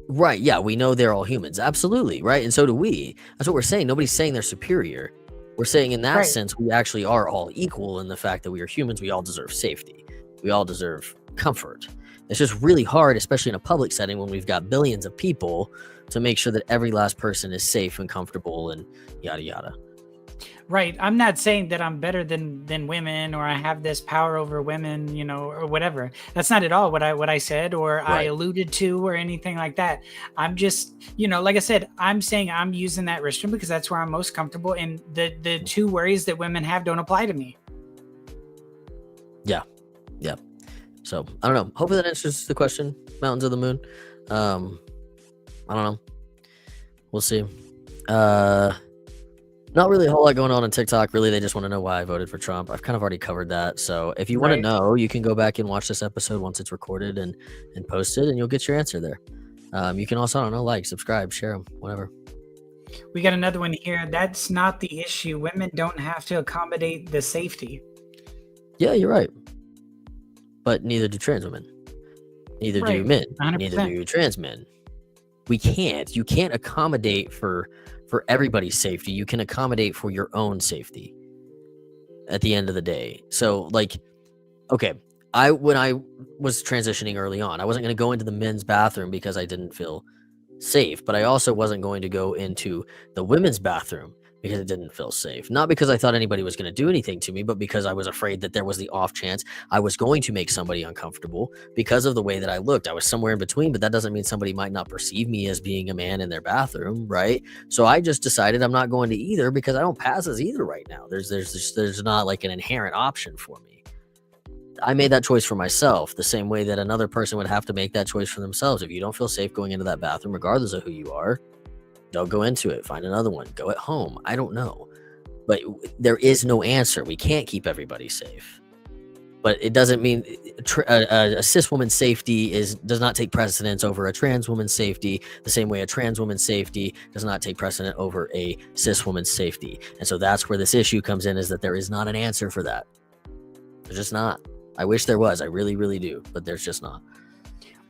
right, yeah, we know they're all humans, absolutely, right? And so do we. That's what we're saying. Nobody's saying they're superior. We're saying in that sense, we actually are all equal in the fact that we are humans. We all deserve safety. We all deserve comfort. It's just really hard, especially in a public setting when we've got billions of people, to make sure that every last person is safe and comfortable and yada yada. Right. I'm not saying that I'm better than women, or I have this power over women, or whatever. That's not at all what I said, or I alluded to, or anything like that. I'm just, like I said, I'm saying I'm using that restroom because that's where I'm most comfortable, and the two worries that women have don't apply to me. Yeah. So I don't know. Hopefully that answers the question. Mountains of the Moon. I don't know. We'll see. Not really a whole lot going on TikTok. Really, they just want to know why I voted for Trump. I've kind of already covered that. So if you want to know, you can go back and watch this episode once it's recorded and posted, and you'll get your answer there. You can also, I don't know, like, subscribe, share them, whatever. We got another one here. That's not the issue. Women don't have to accommodate the safety. Yeah, you're right. But neither do trans women. Neither do men. 100%. Neither do trans men. We can't. You can't accommodate for everybody's safety. You can accommodate for your own safety at the end of the day. So, like, okay, when I was transitioning early on, I wasn't going to go into the men's bathroom because I didn't feel safe, but I also wasn't going to go into the women's bathroom because it didn't feel safe. Not because I thought anybody was going to do anything to me, but because I was afraid that there was the off chance I was going to make somebody uncomfortable because of the way that I looked. I was somewhere in between, but that doesn't mean somebody might not perceive me as being a man in their bathroom, right? So I just decided I'm not going to either because I don't pass as either right now. There's not like an inherent option for me. I made that choice for myself the same way that another person would have to make that choice for themselves. If you don't feel safe going into that bathroom, regardless of who you are, don't go into it. Find another one. Go at home. I don't know. But there is no answer. We can't keep everybody safe. But it doesn't mean a cis woman's safety does not take precedence over a trans woman's safety, the same way a trans woman's safety does not take precedent over a cis woman's safety. And so that's where this issue comes in, is that there is not an answer for that. There's just not. I wish there was. I really, really do. But there's just not.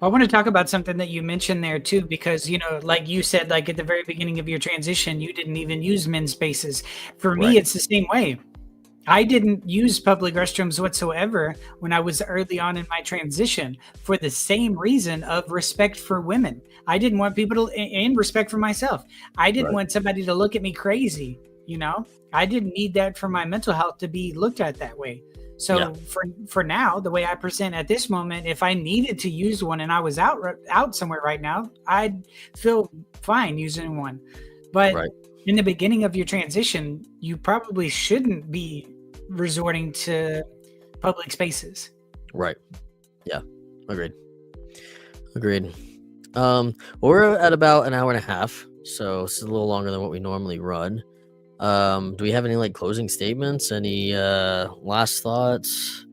I want to talk about something that you mentioned there too, because, like you said, like at the very beginning of your transition, you didn't even use men's spaces. For me, it's the same way. I didn't use public restrooms whatsoever when I was early on in my transition, for the same reason of respect for women. I didn't want people to, and respect for myself. I didn't want somebody to look at me crazy. I didn't need that for my mental health to be looked at that way. So for now, the way I present at this moment, if I needed to use one and I was out somewhere right now, I'd feel fine using one. But in the beginning of your transition, you probably shouldn't be resorting to public spaces. Right. Yeah. Agreed. We're at about an hour and a half, so it's a little longer than what we normally run. Do we have any like closing statements? Any last thoughts?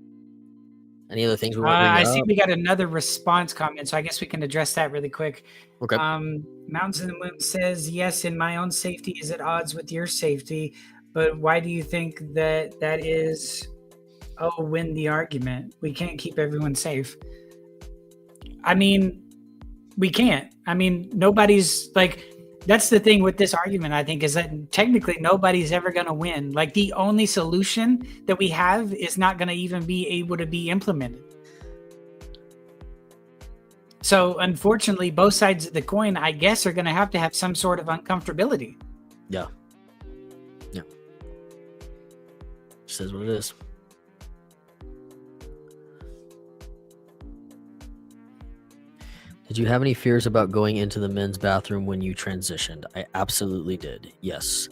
Any other things we want to bring up? I see we got another response comment, so I guess we can address that really quick. Okay. Mountains in the Moon says, yes, in my own safety is at odds with your safety, but why do you think that is? Oh, win the argument. We can't keep everyone safe. I mean, we can't. I mean, nobody's like... That's the thing with this argument, I think, is that technically nobody's ever going to win. Like, the only solution that we have is not going to even be able to be implemented. So, unfortunately, both sides of the coin, I guess, are going to have some sort of uncomfortability. Yeah. Says what it is. Did you have any fears about going into the men's bathroom when you transitioned? I absolutely did. Yes.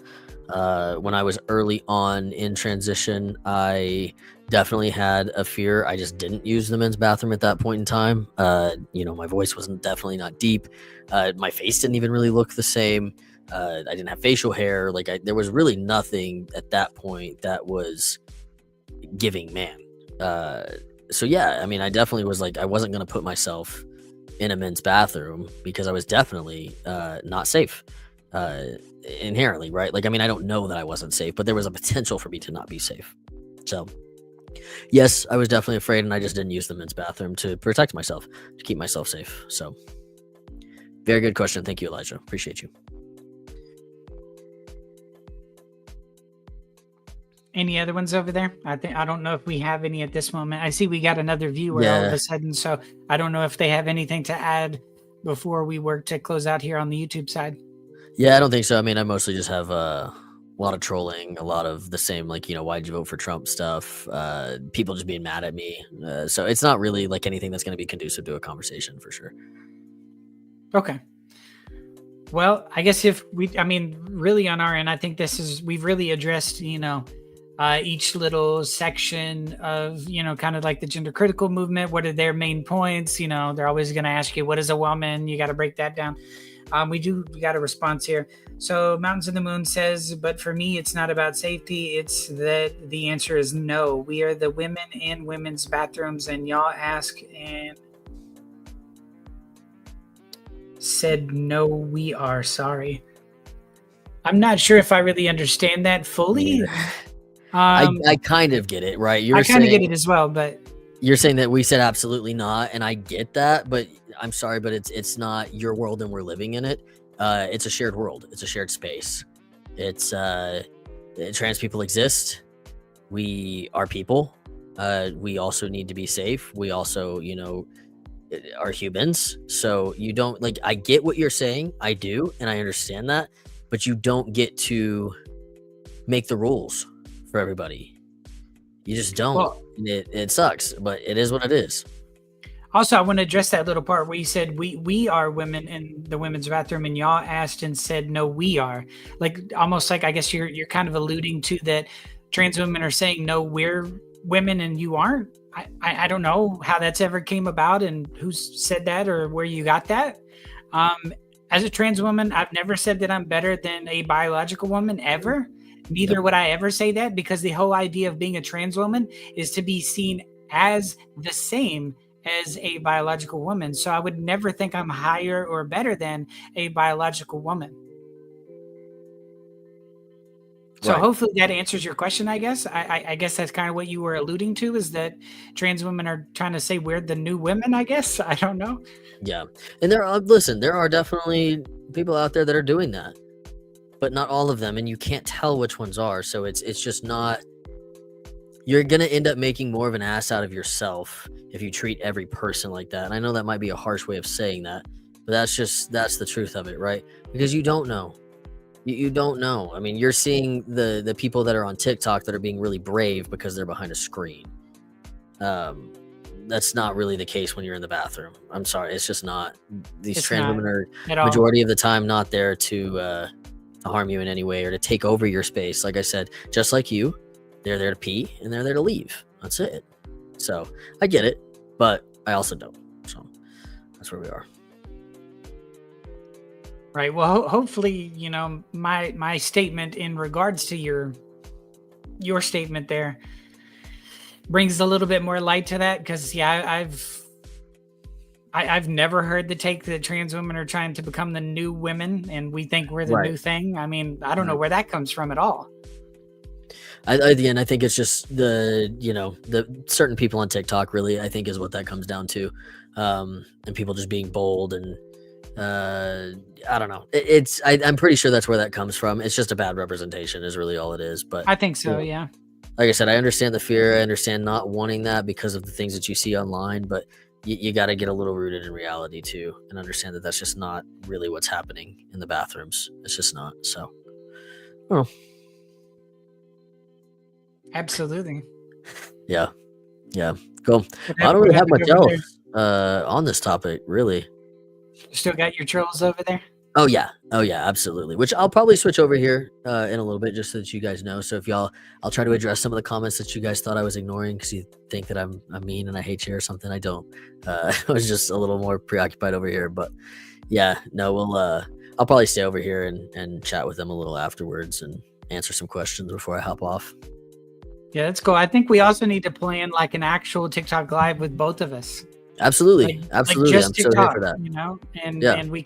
When I was early on in transition, I definitely had a fear. I just didn't use the men's bathroom at that point in time. My voice wasn't definitely not deep. My face didn't even really look the same. I didn't have facial hair. There was really nothing at that point that was giving man. So yeah, I mean, I definitely was like, I wasn't going to put myself in a men's bathroom because I was definitely not safe inherently, right? Like, I mean, I don't know that I wasn't safe, but there was a potential for me to not be safe. So yes, I was definitely afraid, and I just didn't use the men's bathroom to protect myself, to keep myself safe. So very good question. Thank you, Elijah. Appreciate you. Any other ones over there? I don't know if we have any at this moment. I see we got another viewer all of a sudden, so I don't know if they have anything to add before we work to close out here on the YouTube side. Yeah, I don't think so. I mean, I mostly just have a lot of trolling, a lot of the same, like, why'd you vote for Trump stuff, people just being mad at me. So it's not really like anything that's going to be conducive to a conversation for sure. Okay. Well, I guess really on our end, I think we've really addressed, each little section of, kind of like the gender critical movement. What are their main points? They're always going to ask you, what is a woman? You got to break that down. We got a response here. So Mountains of the Moon says, but for me, it's not about safety. It's that the answer is no. We are the women in women's bathrooms, and y'all ask and said, no, we are sorry. I'm not sure if I really understand that fully. I kind of get it, right? I kind of get it as well, but you're saying that we said absolutely not, and I get that, but I'm sorry, but it's not your world and we're living in it. It's a shared world. It's a shared space. It's trans people exist. We are people. We also need to be safe. We also, are humans. So you don't I get what you're saying. I do, and I understand that, but you don't get to make the rules for everybody. You just don't. Well, it sucks, but it is what it is. Also, I want to address that little part where you said we are women in the women's bathroom, and y'all asked and said no, we are. Almost like I guess you're kind of alluding to that trans women are saying no, we're women and you aren't. I don't know how that's ever came about and who said that or where you got that. As a trans woman, I've never said that I'm better than a biological woman ever. Neither would I ever say that, because the whole idea of being a trans woman is to be seen as the same as a biological woman. So I would never think I'm higher or better than a biological woman. So hopefully that answers your question, I guess. I guess that's kind of what you were alluding to, is that trans women are trying to say we're the new women, I guess. I don't know. Yeah. And there are definitely people out there that are doing that, but not all of them. And you can't tell which ones are. So it's just not, you're going to end up making more of an ass out of yourself if you treat every person like that. And I know that might be a harsh way of saying that, but that's the truth of it, right? Because you don't know. You don't know. I mean, you're seeing the people that are on TikTok that are being really brave because they're behind a screen. That's not really the case when you're in the bathroom. I'm sorry. It's just not. These trans women are majority of the time not there to harm you in any way or to take over your space. Like I said, just like you, they're there to pee and they're there to leave. That's it. So I get it, but I also don't. So that's where we are. Right. Well, hopefully, my statement in regards to your statement there brings a little bit more light to that, because I've never heard the take that trans women are trying to become the new women and we think we're the new thing. I mean, I don't know where that comes from at all. Again, I think it's just the certain people on TikTok really, I think, is what that comes down to. And people just being bold and I don't know. I'm pretty sure that's where that comes from. It's just a bad representation is really all it is. But I think so. Yeah. Like I said, I understand the fear. I understand not wanting that because of the things that you see online, but you got to get a little rooted in reality too, and understand that that's just not really what's happening in the bathrooms. It's just not. So, oh. Absolutely. Yeah. Cool. I don't really have much else on this topic, really. Still got your trolls over there? Oh yeah, absolutely. Which I'll probably switch over here in a little bit, just so that you guys know. So if I'll try to address some of the comments that you guys thought I was ignoring because you think that I'm mean and I hate you or something. I don't. I was just a little more preoccupied over here. But yeah, no, I'll probably stay over here and chat with them a little afterwards and answer some questions before I hop off. Yeah, that's cool. I think we also need to plan like an actual TikTok live with both of us. Absolutely. Absolutely. just I'm to so here talk, for that. and Yeah. we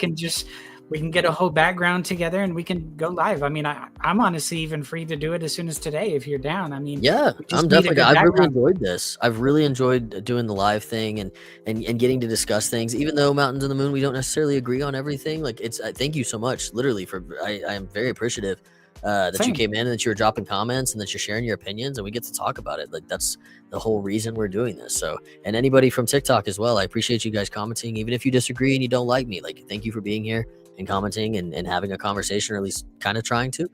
can get a whole background together and we can go live. I mean, I'm honestly even free to do it as soon as today if you're down. I mean, Yeah, we I'm just need a definitely. good I've really background. enjoyed this. I've really enjoyed doing the live thing and getting to discuss things. Even though Mountains and the Moon, we don't necessarily agree on everything. Like it's. Thank you so much, literally. I am very appreciative that you Same. came in and that you were dropping comments and that you're sharing your opinions and we get to talk about it. Like that's the whole reason we're doing this. So, and anybody from TikTok as well, I appreciate you guys commenting, even if you disagree and you don't like me. Like, thank you for being here and commenting and having a conversation, or at least kind of trying to.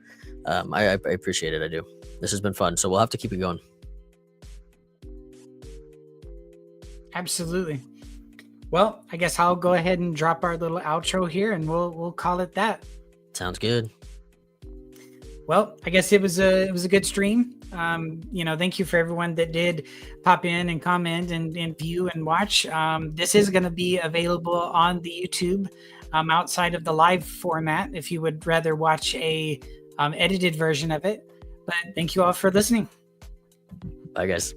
I appreciate it. I do. This has been fun, so we'll have to keep it going. Absolutely. Well, I guess I'll go ahead and drop our little outro here, and we'll call it that. Sounds good. Well, I guess it was a good stream. Thank you for everyone that did pop in and comment and view and watch. This is going to be available on the YouTube outside of the live format if you would rather watch a edited version of it. But thank you all for listening. Bye, guys.